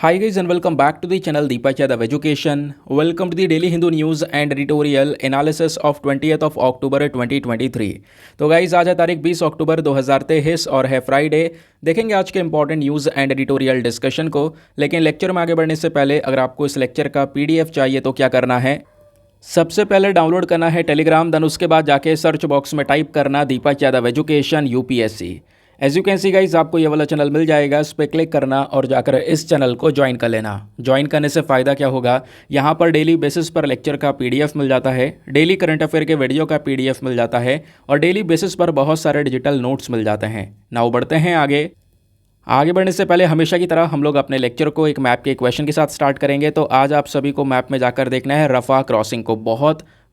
Hi guys and welcome back to the channel Deepak Yadav Education. Welcome to the Daily Hindu News and Editorial Analysis of 20th of October 2023. तो guys आज है तारीख 20 अक्टूबर 2023 और है Friday. देखेंगे आज के important news and editorial discussion को। लेकिन लेक्चर में आगे बढ़ने से पहले अगर आपको इस लेक्चर का PDF चाहिए तो क्या करना है, सबसे पहले डाउनलोड करना है टेलीग्राम, देन उसके बाद जाके सर्च बॉक्स में टाइप करना Deepak Yadav education UPSC। As you can see guys आपको ये वाला चैनल मिल जाएगा, इस पर क्लिक करना और जाकर इस चैनल को ज्वाइन कर लेना। ज्वाइन करने से फ़ायदा क्या होगा, यहाँ पर डेली बेसिस पर लेक्चर का PDF मिल जाता है, डेली करंट अफेयर के वीडियो का PDF मिल जाता है और डेली बेसिस पर बहुत सारे डिजिटल नोट्स मिल जाते हैं। नाउ बढ़ते हैं आगे बढ़ने से पहले हमेशा की तरह हम लोग अपने लेक्चर को एक मैप के क्वेश्चन के साथ स्टार्ट करेंगे। तो आज आप सभी को मैप में जाकर देखना है रफा क्रॉसिंग को,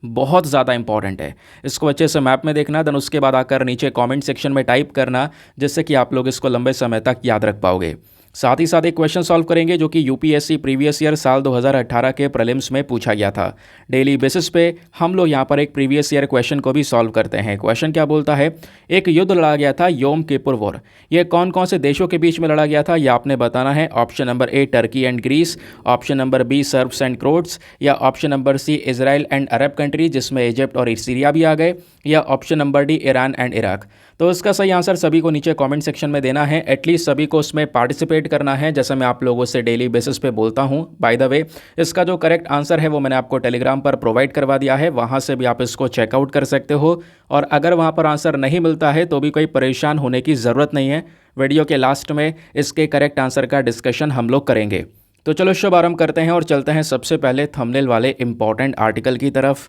बहुत ज़्यादा इंपॉर्टेंट है। इसको अच्छे से मैप में देखना, देन उसके बाद आकर नीचे कमेंट सेक्शन में टाइप करना, जिससे कि आप लोग इसको लंबे समय तक याद रख पाओगे। साथ ही साथ एक क्वेश्चन सॉल्व करेंगे जो कि UPSC प्रीवियस ईयर साल 2018 के प्रीलिम्स में पूछा गया था। डेली बेसिस पे हम लोग यहाँ पर एक प्रीवियस ईयर क्वेश्चन को भी सॉल्व करते हैं। क्वेश्चन क्या बोलता है, एक युद्ध लड़ा गया था योम किपुर वॉर, ये कौन कौन से देशों के बीच में लड़ा गया था, यह आपने बताना है। Option number A Turkey and Greece, option number B Serbs and Croats, या option number C Israel and Arab country जिसमें इजिप्ट और सीरिया भी आ गए, या option number D Iran and Iraq. तो इसका सही आंसर सभी को नीचे कमेंट सेक्शन में देना है। एटलीस्ट सभी को उसमें पार्टिसिपेट करना है, जैसे मैं आप लोगों से डेली बेसिस पे बोलता हूं। बाय द वे, इसका जो करेक्ट आंसर है वो मैंने आपको टेलीग्राम पर प्रोवाइड करवा दिया है, वहां से भी आप इसको चेकआउट कर सकते हो। और अगर वहां पर आंसर नहीं मिलता है तो भी कोई परेशान होने की ज़रूरत नहीं है। वीडियो के लास्ट में इसके करेक्ट आंसर का डिस्कशन हम लोग करेंगे। तो चलो शुभारंभ करते हैं और चलते हैं सबसे पहले थंबनेल वाले इंपॉर्टेंट आर्टिकल की तरफ।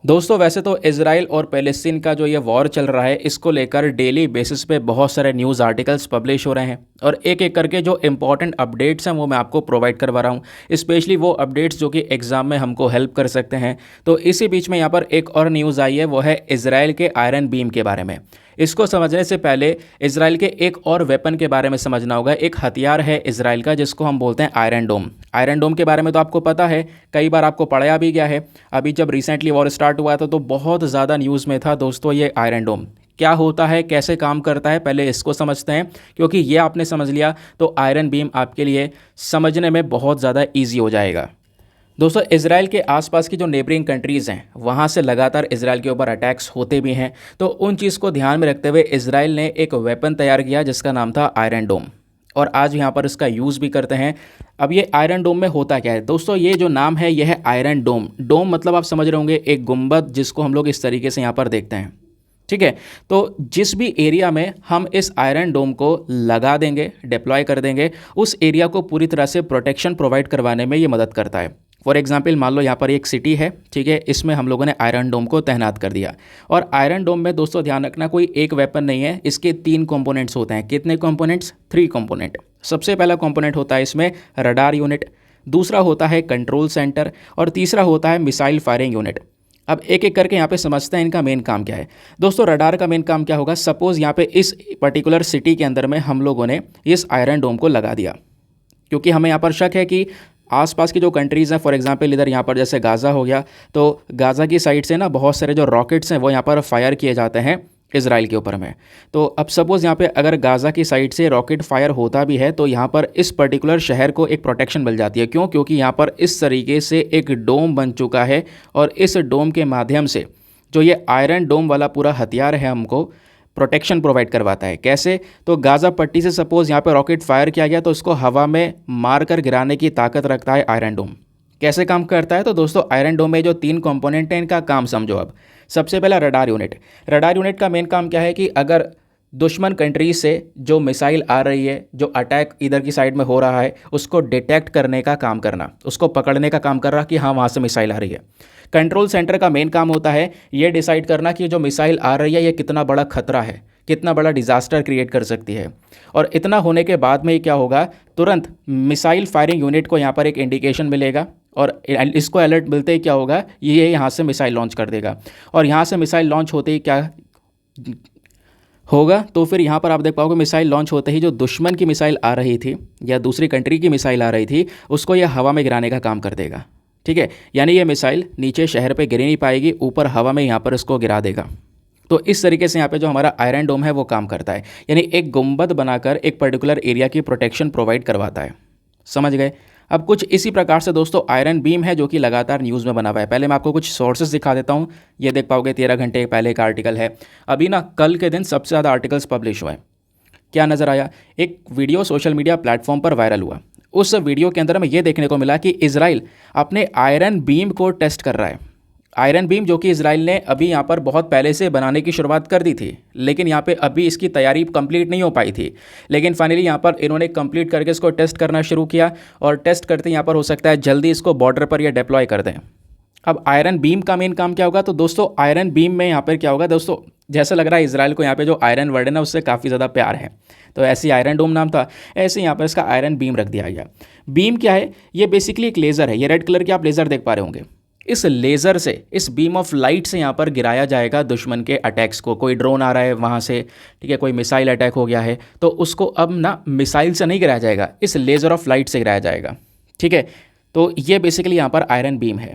दोस्तों वैसे तो इजराइल और पैलेस्टीन का जो ये वॉर चल रहा है, इसको लेकर डेली बेसिस पे बहुत सारे न्यूज़ आर्टिकल्स पब्लिश हो रहे हैं और एक एक करके जो इंपॉर्टेंट अपडेट्स हैं वो मैं आपको प्रोवाइड करवा रहा हूँ, स्पेशली वो अपडेट्स जो कि एग्जाम में हमको हेल्प कर सकते हैं। तो इसी बीच में यहाँ पर एक और न्यूज़ आई है, वो है इजराइल के आयरन बीम के बारे में। इसको समझने से पहले इजराइल के एक और वेपन के बारे में समझना होगा। एक हथियार है इजराइल का जिसको हम बोलते हैं आयरन डोम। आयरन डोम के बारे में तो आपको पता है, कई बार आपको पढ़ाया भी गया है। अभी जब रिसेंटली वॉर स्टार्ट हुआ था तो बहुत ज़्यादा न्यूज़ में था दोस्तों ये आयरन डोम। क्या होता है, कैसे काम करता है, पहले इसको समझते हैं, क्योंकि ये आपने समझ लिया तो आयरन बीम आपके लिए समझने में बहुत ज़्यादा ईजी हो जाएगा। दोस्तों इजराइल के आसपास की जो नेबरिंग कंट्रीज़ हैं वहाँ से लगातार इजराइल के ऊपर अटैक्स होते भी हैं। तो उन चीज़ को ध्यान में रखते हुए इजराइल ने एक वेपन तैयार किया जिसका नाम था आयरन डोम, और आज यहाँ पर इसका यूज़ भी करते हैं। अब ये आयरन डोम में होता क्या है दोस्तों, ये जो नाम है यह है आयरन डोम। डोम मतलब आप समझ रहे होंगे एक गुंबद, जिसको हम लोग इस तरीके से यहाँ पर देखते हैं, ठीक है। तो जिस भी एरिया में हम इस आयरन डोम को लगा देंगे, डिप्लॉय कर देंगे, उस एरिया को पूरी तरह से प्रोटेक्शन प्रोवाइड करवाने में ये मदद करता है। फॉर एग्जाम्पल मान लो यहाँ पर एक सिटी है, ठीक है, इसमें हम लोगों ने आयरन डोम को तैनात कर दिया। और आयरन डोम में दोस्तों ध्यान रखना कोई एक वेपन नहीं है, इसके 3 कंपोनेंट्स होते हैं। कितने कंपोनेंट्स? 3 कंपोनेंट। सबसे पहला कंपोनेंट होता है इसमें रडार यूनिट, दूसरा होता है कंट्रोल सेंटर और तीसरा होता है मिसाइल फायरिंग यूनिट। अब एक एक करके यहाँ पे समझते हैं इनका मेन काम क्या है। दोस्तों रडार का मेन काम क्या होगा, सपोज़ यहाँ पे इस पर्टिकुलर सिटी के अंदर में हम लोगों ने इस आयरन डोम को लगा दिया, क्योंकि हमें यहाँ पर शक है कि आसपास की जो कंट्रीज़ हैं, फॉर एग्जांपल इधर यहाँ पर जैसे गाज़ा हो गया, तो गाज़ा की साइड से ना बहुत सारे जो रॉकेट्स हैं वो यहाँ पर फायर किए जाते हैं इजराइल के ऊपर में। तो अब सपोज़ यहाँ पे अगर गाज़ा की साइड से रॉकेट फायर होता भी है तो यहाँ पर इस पर्टिकुलर शहर को एक प्रोटेक्शन मिल जाती है। क्यों? क्योंकि यहाँ पर इस तरीके से एक डोम बन चुका है और इस डोम के माध्यम से जो ये आयरन डोम वाला पूरा हथियार है हमको प्रोटेक्शन प्रोवाइड करवाता है। कैसे? तो गाज़ा पट्टी से सपोज़ यहाँ पे रॉकेट फायर किया गया तो उसको हवा में मार कर गिराने की ताकत रखता है आयरन डोम। कैसे काम करता है? तो दोस्तों आयरन डोम में जो 3 कंपोनेंट हैं इनका काम समझो। अब सबसे पहला रडार यूनिट। रडार यूनिट का मेन काम क्या है कि अगर दुश्मन कंट्री से जो मिसाइल आ रही है, जो अटैक इधर की साइड में हो रहा है, उसको डिटेक्ट करने का काम करना, उसको पकड़ने का काम कर रहा कि हाँ वहाँ से मिसाइल आ रही है। कंट्रोल सेंटर का मेन काम होता है ये डिसाइड करना कि जो मिसाइल आ रही है ये कितना बड़ा खतरा है, कितना बड़ा डिजास्टर क्रिएट कर सकती है। और इतना होने के बाद में क्या होगा, तुरंत मिसाइल फायरिंग यूनिट को यहाँ पर एक इंडिकेशन मिलेगा और इसको अलर्ट मिलते ही क्या होगा, ये यहाँ से मिसाइल लॉन्च कर देगा। और यहाँ से मिसाइल लॉन्च होते ही क्या होगा, तो फिर यहाँ पर आप देख पाओगे मिसाइल लॉन्च होते ही जो दुश्मन की मिसाइल आ रही थी या दूसरी कंट्री की मिसाइल आ रही थी उसको यह हवा में गिराने का काम कर देगा, ठीक है। यानी ये मिसाइल नीचे शहर पे गिर नहीं पाएगी, ऊपर हवा में यहाँ पर इसको गिरा देगा। तो इस तरीके से यहाँ पे जो हमारा आयरन डोम है वो काम करता है, यानी एक गुंबद बनाकर एक पर्टिकुलर एरिया की प्रोटेक्शन प्रोवाइड करवाता है। समझ गए। अब कुछ इसी प्रकार से दोस्तों आयरन बीम है जो कि लगातार न्यूज़ में बना हुआ है। पहले मैं आपको कुछ सोर्सेज दिखा देता हूँ। ये देख पाओगे 13 घंटे पहले का आर्टिकल है। अभी ना कल के दिन सबसे ज़्यादा आर्टिकल्स पब्लिश हुए। क्या नज़र आया? एक वीडियो सोशल मीडिया प्लेटफॉर्म पर वायरल हुआ। उस वीडियो के अंदर में ये देखने को मिला कि इजराइल अपने आयरन बीम को टेस्ट कर रहा है। आयरन बीम जो कि इजराइल ने अभी यहाँ पर बहुत पहले से बनाने की शुरुआत कर दी थी, लेकिन यहाँ पे अभी इसकी तैयारी कंप्लीट नहीं हो पाई थी। लेकिन फाइनली यहाँ पर इन्होंने कंप्लीट करके इसको टेस्ट करना शुरू किया और टेस्ट करते यहाँ पर हो सकता है जल्दी इसको बॉर्डर पर ये डिप्लॉय कर दें। अब आयरन बीम का मेन काम क्या होगा? तो दोस्तों आयरन बीम में यहाँ पर क्या होगा दोस्तों, जैसा लग रहा है इजराइल को यहाँ पे जो आयरन वर्ड है ना उससे काफ़ी ज़्यादा प्यार है, तो ऐसे आयरन डोम नाम था, ऐसे यहाँ पर इसका आयरन बीम रख दिया गया। बीम क्या है? ये बेसिकली एक लेज़र है। ये रेड कलर के आप लेज़र देख पा रहे होंगे। इस लेज़र से, इस बीम ऑफ लाइट से यहाँ पर गिराया जाएगा दुश्मन के अटैक्स को। कोई ड्रोन आ रहा है वहाँ से, ठीक है, कोई मिसाइल अटैक हो गया है, तो उसको अब ना मिसाइल से नहीं गिराया जाएगा, इस लेज़र ऑफ लाइट से गिराया जाएगा। ठीक है, तो ये बेसिकली यहाँ पर आयरन बीम है।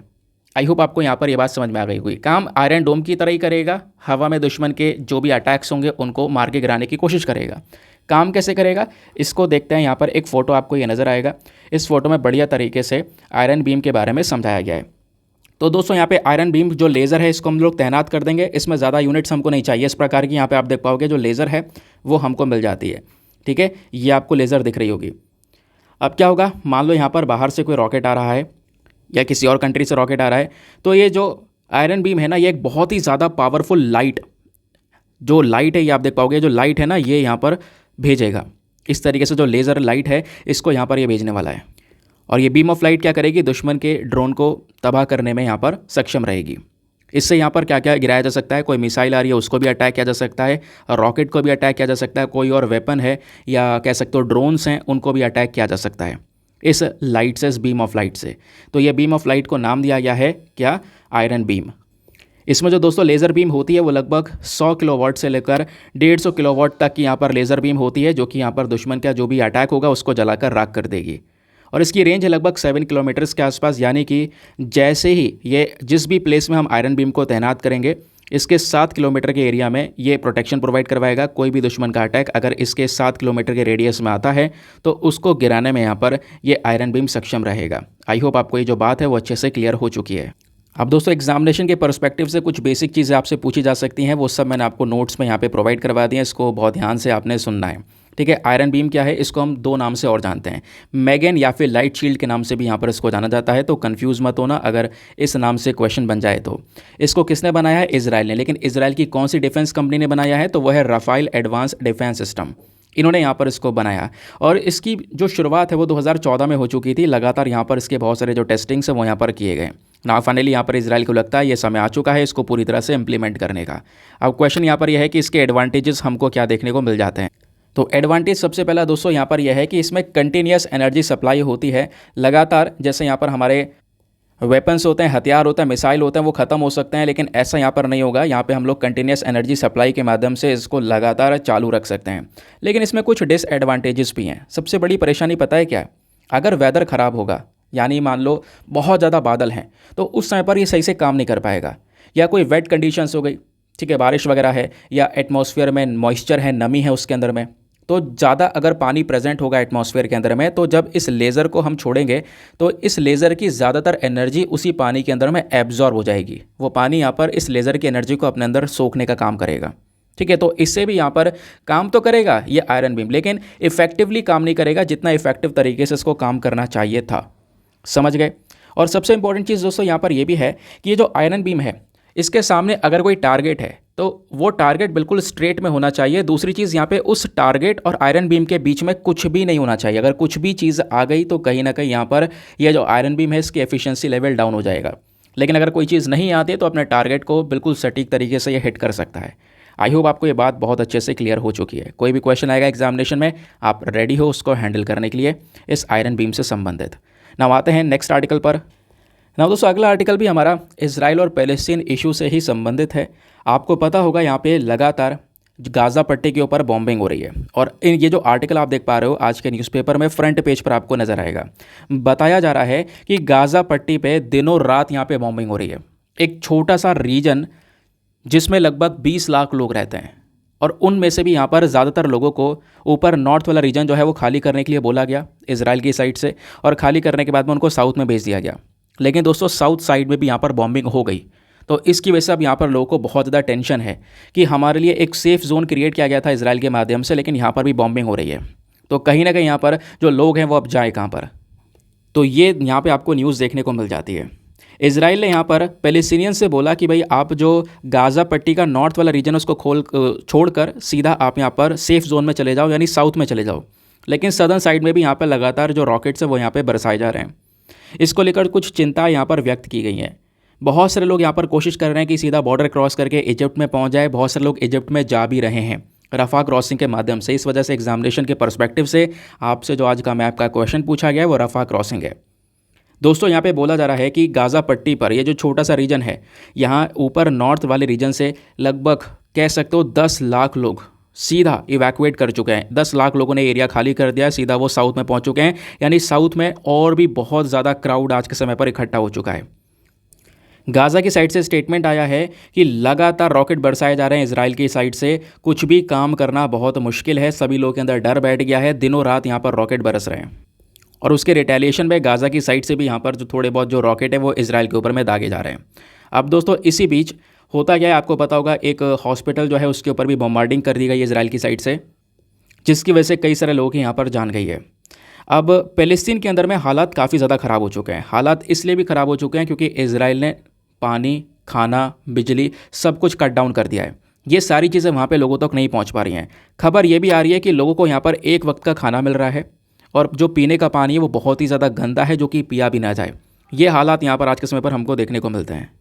आई होप आपको यहाँ पर ये बात समझ में आ गई हुई। काम आयरन डोम की तरह ही करेगा, हवा में दुश्मन के जो भी अटैक्स होंगे उनको मार के गिराने की कोशिश करेगा। काम कैसे करेगा इसको देखते हैं। यहाँ पर एक फ़ोटो आपको ये नज़र आएगा। इस फोटो में बढ़िया तरीके से आयरन बीम के बारे में समझाया गया है। तो दोस्तों यहाँ पे आयरन बीम जो लेज़र है इसको हम लोग तैनात कर देंगे। इसमें ज़्यादा यूनिट्स हमको नहीं चाहिए। इस प्रकार की यहाँ पे आप देख पाओगे जो लेज़र है वो हमको मिल जाती है। ठीक है, ये आपको लेज़र दिख रही होगी। अब क्या होगा, मान लो यहाँ पर बाहर से कोई रॉकेट आ रहा है या किसी और कंट्री से रॉकेट आ रहा है, तो ये जो आयरन बीम है ना, ये एक बहुत ही ज़्यादा पावरफुल लाइट, जो लाइट है ये आप देख पाओगे, जो लाइट है ना ये यहाँ पर भेजेगा। इस तरीके से जो लेज़र लाइट है इसको यहाँ पर ये भेजने वाला है। और ये बीम ऑफ लाइट क्या करेगी, दुश्मन के ड्रोन को तबाह करने में यहाँ पर सक्षम रहेगी। इससे यहाँ पर क्या क्या गिराया जा सकता है, कोई मिसाइल आ रही है उसको भी अटैक किया जा सकता है, रॉकेट को भी अटैक किया जा सकता है, कोई और वेपन है या कह सकते हो ड्रोन्स हैं उनको भी अटैक किया जा सकता है इस लाइट से, इस बीम ऑफ लाइट से। तो ये बीम ऑफ लाइट को नाम दिया गया है क्या, आयरन बीम। इसमें जो दोस्तों लेज़र बीम होती है वो लगभग 100 किलोवाट से लेकर 150 किलोवाट तक की यहाँ पर लेज़र बीम होती है, जो कि यहाँ पर दुश्मन का जो भी अटैक होगा उसको जलाकर राख कर देगी। और इसकी रेंज है लगभग 7 किलोमीटर्स के आसपास, यानी कि जैसे ही ये जिस भी प्लेस में हम आयरन बीम को तैनात करेंगे इसके 7 किलोमीटर के एरिया में ये प्रोटेक्शन प्रोवाइड करवाएगा। कोई भी दुश्मन का अटैक अगर इसके 7 किलोमीटर के रेडियस में आता है तो उसको गिराने में यहाँ पर ये आयरन बीम सक्षम रहेगा। आई होप आपको ये जो बात है वो अच्छे से क्लियर हो चुकी है। अब दोस्तों एग्जामिनेशन के पर्सपेक्टिव से कुछ बेसिक चीज़ें आपसे पूछी जा सकती हैं, वो सब मैंने आपको नोट्स में यहाँ पे प्रोवाइड करवा दिए हैं। इसको बहुत ध्यान से आपने सुनना है। ठीक है, आयरन बीम क्या है, इसको हम 2 नाम से और जानते हैं, मैगन या फिर लाइट शील्ड के नाम से भी यहाँ पर इसको जाना जाता है। तो कंफ्यूज मत होना अगर इस नाम से क्वेश्चन बन जाए तो। इसको किसने बनाया है, इजराइल ने। लेकिन इजराइल की कौन सी डिफेंस कंपनी ने बनाया है, तो वह है राफेल एडवांस डिफेंस सिस्टम। इन्होंने यहाँ पर इसको बनाया और इसकी जो शुरुआत है वो 2014 में हो चुकी थी। लगातार यहाँ पर इसके बहुत सारे जो टेस्टिंग्स हैं वो यहाँ पर किए गए। ना फाइनली यहाँ पर इजराइल को लगता है ये समय आ चुका है इसको पूरी तरह से इम्प्लीमेंट करने का। अब क्वेश्चन यहाँ पर यह है कि इसके एडवांटेजेस हमको क्या देखने को मिल जाते हैं। तो एडवांटेज सबसे पहला दोस्तों यहाँ पर यह है कि इसमें कंटिन्यूस एनर्जी सप्लाई होती है। लगातार जैसे यहाँ पर हमारे वेपन्स होते हैं, हथियार होते हैं, मिसाइल होते हैं, वो ख़त्म हो सकते हैं, लेकिन ऐसा यहाँ पर नहीं होगा। यहाँ पे हम लोग कंटिन्यूस एनर्जी सप्लाई के माध्यम से इसको लगातार चालू रख सकते हैं। लेकिन इसमें कुछ डिसएडवांटेजेस भी हैं। सबसे बड़ी परेशानी पता है क्या है, अगर वेदर ख़राब होगा, यानी मान लो बहुत ज़्यादा बादल हैं, तो उस समय पर ये सही से काम नहीं कर पाएगा। या कोई वेट कंडीशंस हो गई, ठीक है, बारिश वगैरह है, या एटमॉस्फेयर में मॉइस्चर है, नमी है उसके अंदर में, तो ज़्यादा अगर पानी प्रेजेंट होगा एटमॉस्फेयर के अंदर में, तो जब इस लेज़र को हम छोड़ेंगे तो इस लेज़र की ज़्यादातर एनर्जी उसी पानी के अंदर में एब्जॉर्ब हो जाएगी। वो पानी यहाँ पर इस लेज़र की एनर्जी को अपने अंदर सोखने का काम करेगा। ठीक है, तो इससे भी यहाँ पर काम तो करेगा ये आयरन बीम, लेकिन इफेक्टिवली काम नहीं करेगा जितना इफेक्टिव तरीके से इसको काम करना चाहिए था। समझ गए। और सबसे इंपॉर्टेंट चीज़ दोस्तों यहाँ पर यह भी है कि ये जो आयरन बीम है इसके सामने अगर कोई टारगेट है तो वो टारगेट बिल्कुल स्ट्रेट में होना चाहिए। दूसरी चीज़ यहाँ पे उस टारगेट और आयरन बीम के बीच में कुछ भी नहीं होना चाहिए। अगर कुछ भी चीज़ आ गई तो कहीं ना कहीं यहाँ पर यह जो आयरन बीम है इसकी एफिशिएंसी लेवल डाउन हो जाएगा। लेकिन अगर कोई चीज़ नहीं आती तो अपने टारगेट को बिल्कुल सटीक तरीके से ये हिट कर सकता है। आई होप आपको ये बात बहुत अच्छे से क्लियर हो चुकी है। कोई भी क्वेश्चन आएगा एग्जामिनेशन में, आप रेडी हो उसको हैंडल करने के लिए इस आयरन बीम से संबंधित। नाउ आते हैं नेक्स्ट आर्टिकल पर। ना दोस्तों अगला आर्टिकल भी हमारा इजराइल और पैलेस्टीन इशू से ही संबंधित है। आपको पता होगा यहाँ पे लगातार गाज़ा पट्टी के ऊपर बॉम्बिंग हो रही है और ये जो आर्टिकल आप देख पा रहे हो आज के न्यूज़पेपर में फ्रंट पेज पर आपको नज़र आएगा। बताया जा रहा है कि गाज़ा पट्टी पे दिनों रात यहाँ पे बॉम्बिंग हो रही है। एक छोटा सा रीजन जिसमें लगभग 20 लाख लोग रहते हैं और उनमें से भी यहाँ पर ज़्यादातर लोगों को ऊपर नॉर्थ वाला रीजन जो है वो खाली करने के लिए बोला गया इजराइल की साइड से, और खाली करने के बाद में उनको साउथ में भेज दिया गया। लेकिन दोस्तों साउथ साइड में भी यहाँ पर बॉम्बिंग हो गई, तो इसकी वजह से अब यहाँ पर लोगों को बहुत ज़्यादा टेंशन है कि हमारे लिए एक सेफ़ जोन क्रिएट किया गया था इजराइल के माध्यम से, लेकिन यहाँ पर भी बॉम्बिंग हो रही है। तो कहीं ना कहीं यहाँ पर जो लोग हैं वो अब जाए कहाँ पर। तो ये यहाँ पे आपको न्यूज़ देखने को मिल जाती है। इजराइल ने यहाँ पर पैलेस्टीनियन से बोला कि भाई आप जो गाज़ा पट्टी का नॉर्थ वाला रीजन उसको छोड़कर सीधा आप यहाँ पर सेफ़ जोन में चले जाओ, यानी साउथ में चले जाओ। लेकिन सदर्न साइड में भी यहाँ पर लगातार जो रॉकेट्स हैं वो यहाँ पे बरसाए जा रहे हैं। इसको लेकर कुछ चिंता यहाँ पर व्यक्त की गई हैं। बहुत सारे लोग यहाँ पर कोशिश कर रहे हैं कि सीधा बॉर्डर क्रॉस करके इजिप्ट में पहुँच जाए। बहुत सारे लोग इजिप्ट में जा भी रहे हैं रफ़ा क्रॉसिंग के माध्यम से। इस वजह से एग्जामिनेशन के पर्सपेक्टिव से आपसे जो आज का मैप का क्वेश्चन पूछा गया है वो रफ़ा क्रॉसिंग है। दोस्तों यहाँ पे बोला जा रहा है कि गाज़ा पट्टी पर ये जो छोटा सा रीजन है, यहाँ ऊपर नॉर्थ वाले रीजन से लगभग कह सकते हो 10 लाख लोग सीधा इवैक्यूएट कर चुके हैं। 10 लाख लोगों ने एरिया खाली कर दिया है, सीधा वो साउथ में पहुँच चुके हैं। यानी साउथ में और भी बहुत ज़्यादा क्राउड आज के समय पर इकट्ठा हो चुका है। गाज़ा की साइड से स्टेटमेंट आया है कि लगातार रॉकेट बरसाए जा रहे हैं इजराइल की साइड से, कुछ भी काम करना बहुत मुश्किल है। सभी लोगों के अंदर डर बैठ गया है, दिनों रात यहाँ पर रॉकेट बरस रहे हैं। और उसके रिटेलिएशन में गाज़ा की साइड से भी यहाँ पर जो थोड़े बहुत जो रॉकेट है वो इजराइल के ऊपर में दागे जा रहे हैं। अब दोस्तों इसी बीच होता क्या है आपको पता होगा, एक हॉस्पिटल जो है उसके ऊपर भी बॉम्बार्डिंग कर दी गई है इजराइल की साइड से, जिसकी वजह से कई सारे लोगों की यहाँ पर जान गई है। अब फ़लस्तीन के अंदर में हालात काफ़ी ज़्यादा ख़राब हो चुके हैं। हालात इसलिए भी ख़राब हो चुके हैं क्योंकि इजराइल ने पानी, खाना, बिजली सब कुछ कट डाउन कर दिया है। ये सारी चीज़ें वहाँ पे लोगों तक नहीं पहुँच पा रही हैं। खबर ये भी आ रही है कि लोगों को यहाँ पर एक वक्त का खाना मिल रहा है और जो पीने का पानी है वो बहुत ही ज़्यादा गंदा है, जो कि पिया भी ना जाए। ये हालात यहाँ पर आज के समय पर हमको देखने को मिलते हैं।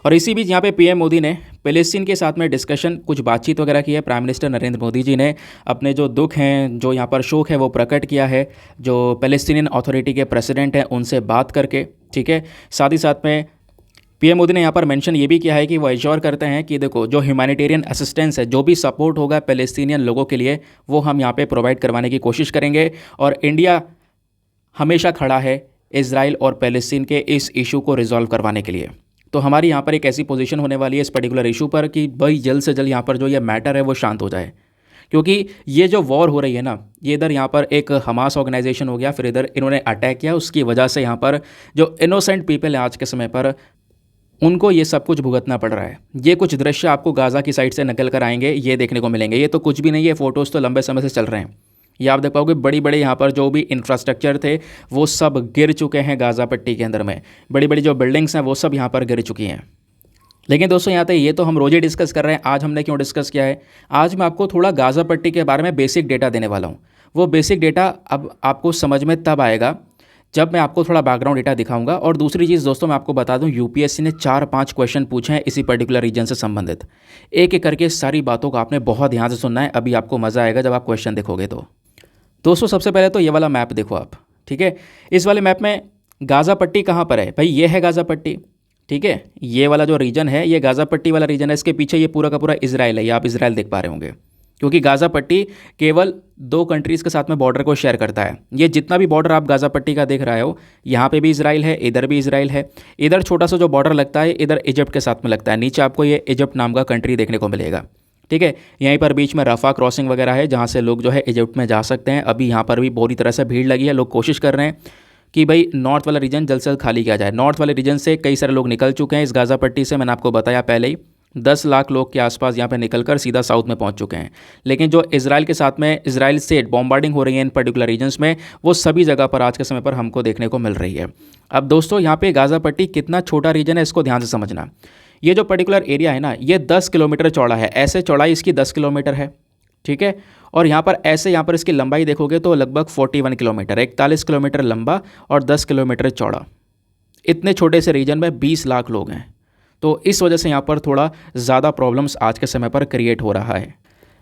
और इसी बीच यहाँ पे पीएम मोदी ने फ़लस्तीन के साथ में डिस्कशन, कुछ बातचीत वगैरह की है। प्राइम मिनिस्टर नरेंद्र मोदी जी ने अपने जो दुख हैं, जो यहाँ पर शोक है वो प्रकट किया है जो फ़लस्तीनियन अथॉरिटी के प्रेसिडेंट हैं उनसे बात करके, ठीक है। साथ ही साथ में पीएम मोदी ने यहाँ पर मेंशन ये भी किया है कि वो एश्योर करते हैं कि देखो जो ह्यूमैनिटेरियन असिस्टेंस है, जो भी सपोर्ट होगा फ़लस्तीनियन लोगों के लिए, वो हम यहाँ पे प्रोवाइड करवाने की कोशिश करेंगे। और इंडिया हमेशा खड़ा है इजराइल और फ़लस्तीन के इस इशू को रिजॉल्व करवाने के लिए। तो हमारी यहाँ पर एक ऐसी पोजीशन होने वाली है इस पर्टिकुलर इशू पर कि भाई जल्द से जल्द यहाँ पर जो ये मैटर है वो शांत हो जाए। क्योंकि ये जो वॉर हो रही है ना, ये इधर यहाँ पर एक हमास ऑर्गेनाइजेशन हो गया, फिर इधर इन्होंने अटैक किया, उसकी वजह से यहाँ पर जो इनोसेंट पीपल है आज के समय पर उनको ये सब कुछ भुगतना पड़ रहा है। ये कुछ दृश्य आपको गाज़ा की साइड से निकल कर आएंगे, ये देखने को मिलेंगे। ये तो कुछ भी नहीं है, फ़ोटोज़ तो लंबे समय से चल रहे हैं। ये आप देख पाओगे बड़ी बड़ी यहाँ पर जो भी इंफ्रास्ट्रक्चर थे वो सब गिर चुके हैं गाज़ा पट्टी के अंदर में। बड़ी बड़ी जो बिल्डिंग्स हैं वो सब यहाँ पर गिर चुकी हैं। लेकिन दोस्तों यहाँ पे ये तो हम रोज़ ही डिस्कस कर रहे हैं, आज हमने क्यों डिस्कस किया है? आज मैं आपको थोड़ा गाज़ा पट्टी के बारे में बेसिक डेटा देने वाला हूँ। वो बेसिक डेटा अब आपको समझ में तब आएगा जब मैं आपको थोड़ा बैकग्राउंड डेटा दिखाऊंगा। और दूसरी चीज़ दोस्तों मैं आपको बता दूं, यूपीएससी ने 4-5 क्वेश्चन पूछे हैं इसी पर्टिकुलर रीजन से संबंधित। एक एक करके सारी बातों को आपने बहुत ध्यान से सुनना है। अभी आपको मज़ा आएगा जब आप क्वेश्चन देखोगे। तो दोस्तों सबसे पहले तो ये वाला मैप देखो आप, ठीक है। इस वाले मैप में गाज़ा पट्टी कहाँ पर है? भाई ये है गाज़ा पट्टी, ठीक है। ये वाला जो रीजन है ये गाज़ा पट्टी वाला रीजन है। इसके पीछे ये पूरा का पूरा इजराइल है, ये आप इजराइल देख पा रहे होंगे। क्योंकि गाज़ा पट्टी केवल 2 कंट्रीज़ के साथ में बॉर्डर को शेयर करता है। ये जितना भी बॉर्डर आप गाज़ा पट्टी का देख रहे हो, यहाँ पे भी इजराइल है, इधर भी इजराइल है। इधर छोटा सा जो बॉर्डर लगता है इधर इजिप्ट के साथ में लगता है। नीचे आपको ये इजिप्ट नाम का कंट्री देखने को मिलेगा, ठीक है। यहीं पर बीच में रफ़ा क्रॉसिंग वगैरह है जहाँ से लोग जो है इजिप्ट में जा सकते हैं। अभी यहाँ पर भी पूरी तरह से भीड़ लगी है। लोग कोशिश कर रहे हैं कि भाई नॉर्थ वाला रीजन जल्द से जल्द खाली किया जाए। नॉर्थ वाले रीजन से कई सारे लोग निकल चुके हैं इस गाज़ा पट्टी से। मैंने आपको बताया पहले ही 10 लाख लोग के आसपास यहाँ पे निकलकर सीधा साउथ में पहुँच चुके हैं। लेकिन जो इजराइल के साथ में इजराइल से बॉम्बार्डिंग हो रही है इन पर्टिकुलर रीजन्स में, वो सभी जगह पर आज के समय पर हमको देखने को मिल रही है। अब दोस्तों यहाँ पे गाज़ा पट्टी कितना छोटा रीजन है इसको ध्यान से समझना। ये जो पर्टिकुलर एरिया है ना, ये 10 किलोमीटर चौड़ा है। ऐसे चौड़ाई इसकी 10 किलोमीटर है, ठीक है। और यहाँ पर ऐसे यहाँ पर इसकी लंबाई देखोगे तो लगभग 41 किलोमीटर, 41 किलोमीटर लंबा और 10 किलोमीटर चौड़ा। इतने छोटे से रीजन में 20 लाख लोग हैं। तो इस वजह से यहाँ पर थोड़ा ज़्यादा प्रॉब्लम्स आज के समय पर क्रिएट हो रहा है।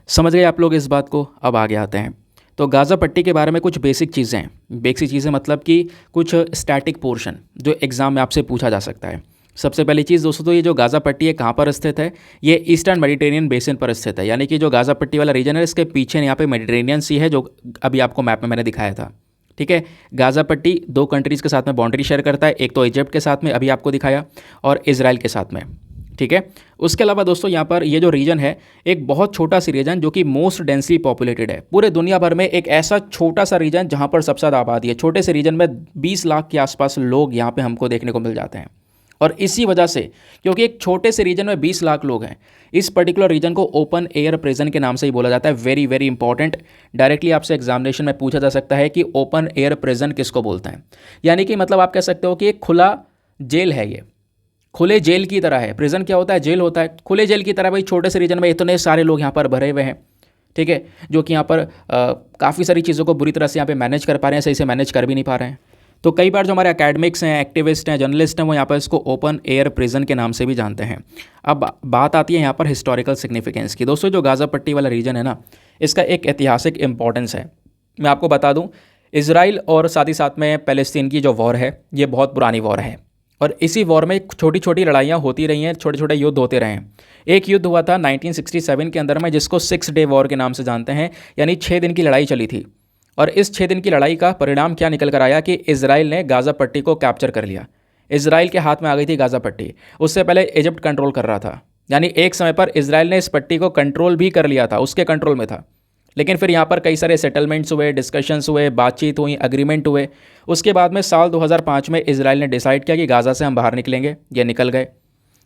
समझ गए आप लोग इस बात को? अब आगे आते हैं। तो गाज़ा पट्टी के बारे में कुछ बेसिक चीज़ें हैं। बेसिक चीज़ें मतलब कि कुछ स्टैटिक पोर्शन जो एग्ज़ाम में आपसे पूछा जा सकता है। सबसे पहली चीज़ दोस्तों, तो ये जो गाज़ा पट्टी है कहाँ पर स्थित है? ये ईस्टर्न मेडिटेरेनियन बेसिन पर स्थित है। यानी कि जो गाज़ा पट्टी वाला रीजन है इसके पीछे यहाँ पे मेडिटेरेनियन सी है, जो अभी आपको मैप में मैंने दिखाया था, ठीक है। गाज़ा पट्टी 2 कंट्रीज़ के साथ में बाउंड्री शेयर करता है, एक तो इजिप्ट के साथ में अभी आपको दिखाया और इजराइल के साथ में, ठीक है। उसके अलावा दोस्तों यहाँ पर ये जो रीजन है एक बहुत छोटा सी रीजन जो कि मोस्ट डेंसली पॉपुलेटेड है। पूरे दुनिया भर में एक ऐसा छोटा सा रीजन जहाँ पर सबसे ज़्यादा आबादी है। छोटे से रीजन में 20 लाख के आसपास लोग यहाँ पे हमको देखने को मिल जाते हैं। और इसी वजह से, क्योंकि एक छोटे से रीजन में 20 लाख लोग हैं, इस पर्टिकुलर रीजन को ओपन एयर प्रिजन के नाम से ही बोला जाता है। वेरी वेरी इंपॉर्टेंट, डायरेक्टली आपसे एग्जामिनेशन में पूछा जा सकता है कि ओपन एयर प्रिजन किसको बोलते हैं। यानी कि मतलब आप कह सकते हो कि एक खुला जेल है, ये खुले जेल की तरह है। प्रिजन क्या होता है? जेल होता है। खुले जेल की तरह भाई छोटे से रीजन में इतने सारे लोग यहाँ पर भरे हुए हैं, ठीक है, जो कि यहाँ पर काफ़ी सारी चीज़ों को बुरी तरह से यहाँ पे मैनेज कर पा रहे हैं, सही से मैनेज कर भी नहीं पा रहे हैं। तो कई बार जो हमारे एकेडमिक्स हैं, एक्टिविस्ट हैं, जर्नलिस्ट हैं, वो यहाँ पर इसको ओपन एयर प्रिजन के नाम से भी जानते हैं। अब बात आती है यहाँ पर हिस्टोरिकल सिग्निफिकेंस की। दोस्तों जो गाज़ा पट्टी वाला रीजन है ना, इसका एक ऐतिहासिक इंपॉर्टेंस है। मैं आपको बता दूँ, इसराइल और साथ ही साथ में पैलेस्तीन की जो वॉर है, ये बहुत पुरानी वॉर है और इसी वॉर में छोटी छोटी लड़ाइयाँ होती रही हैं, छोटे छोटे युद्ध होते रहे हैं। एक युद्ध हुआ था 1967 के अंदर में, जिसको 6 डे वॉर के नाम से जानते हैं, यानी 6 दिन की लड़ाई चली थी। और इस 6 दिन की लड़ाई का परिणाम क्या निकल कर आया कि इजराइल ने गाज़ा पट्टी को कैप्चर कर लिया। इजराइल के हाथ में आ गई थी गाज़ा पट्टी। उससे पहले इजिप्ट कंट्रोल कर रहा था, यानी एक समय पर इजराइल ने इस पट्टी को कंट्रोल भी कर लिया था, उसके कंट्रोल में था। लेकिन फिर यहाँ पर कई सारे सेटलमेंट्स हुए, डिस्कशंस हुए, बातचीत हुई, अग्रीमेंट हुए। उसके बाद में साल 2005 में इजराइल ने डिसाइड किया कि गाज़ा से हम बाहर निकलेंगे। ये निकल गए।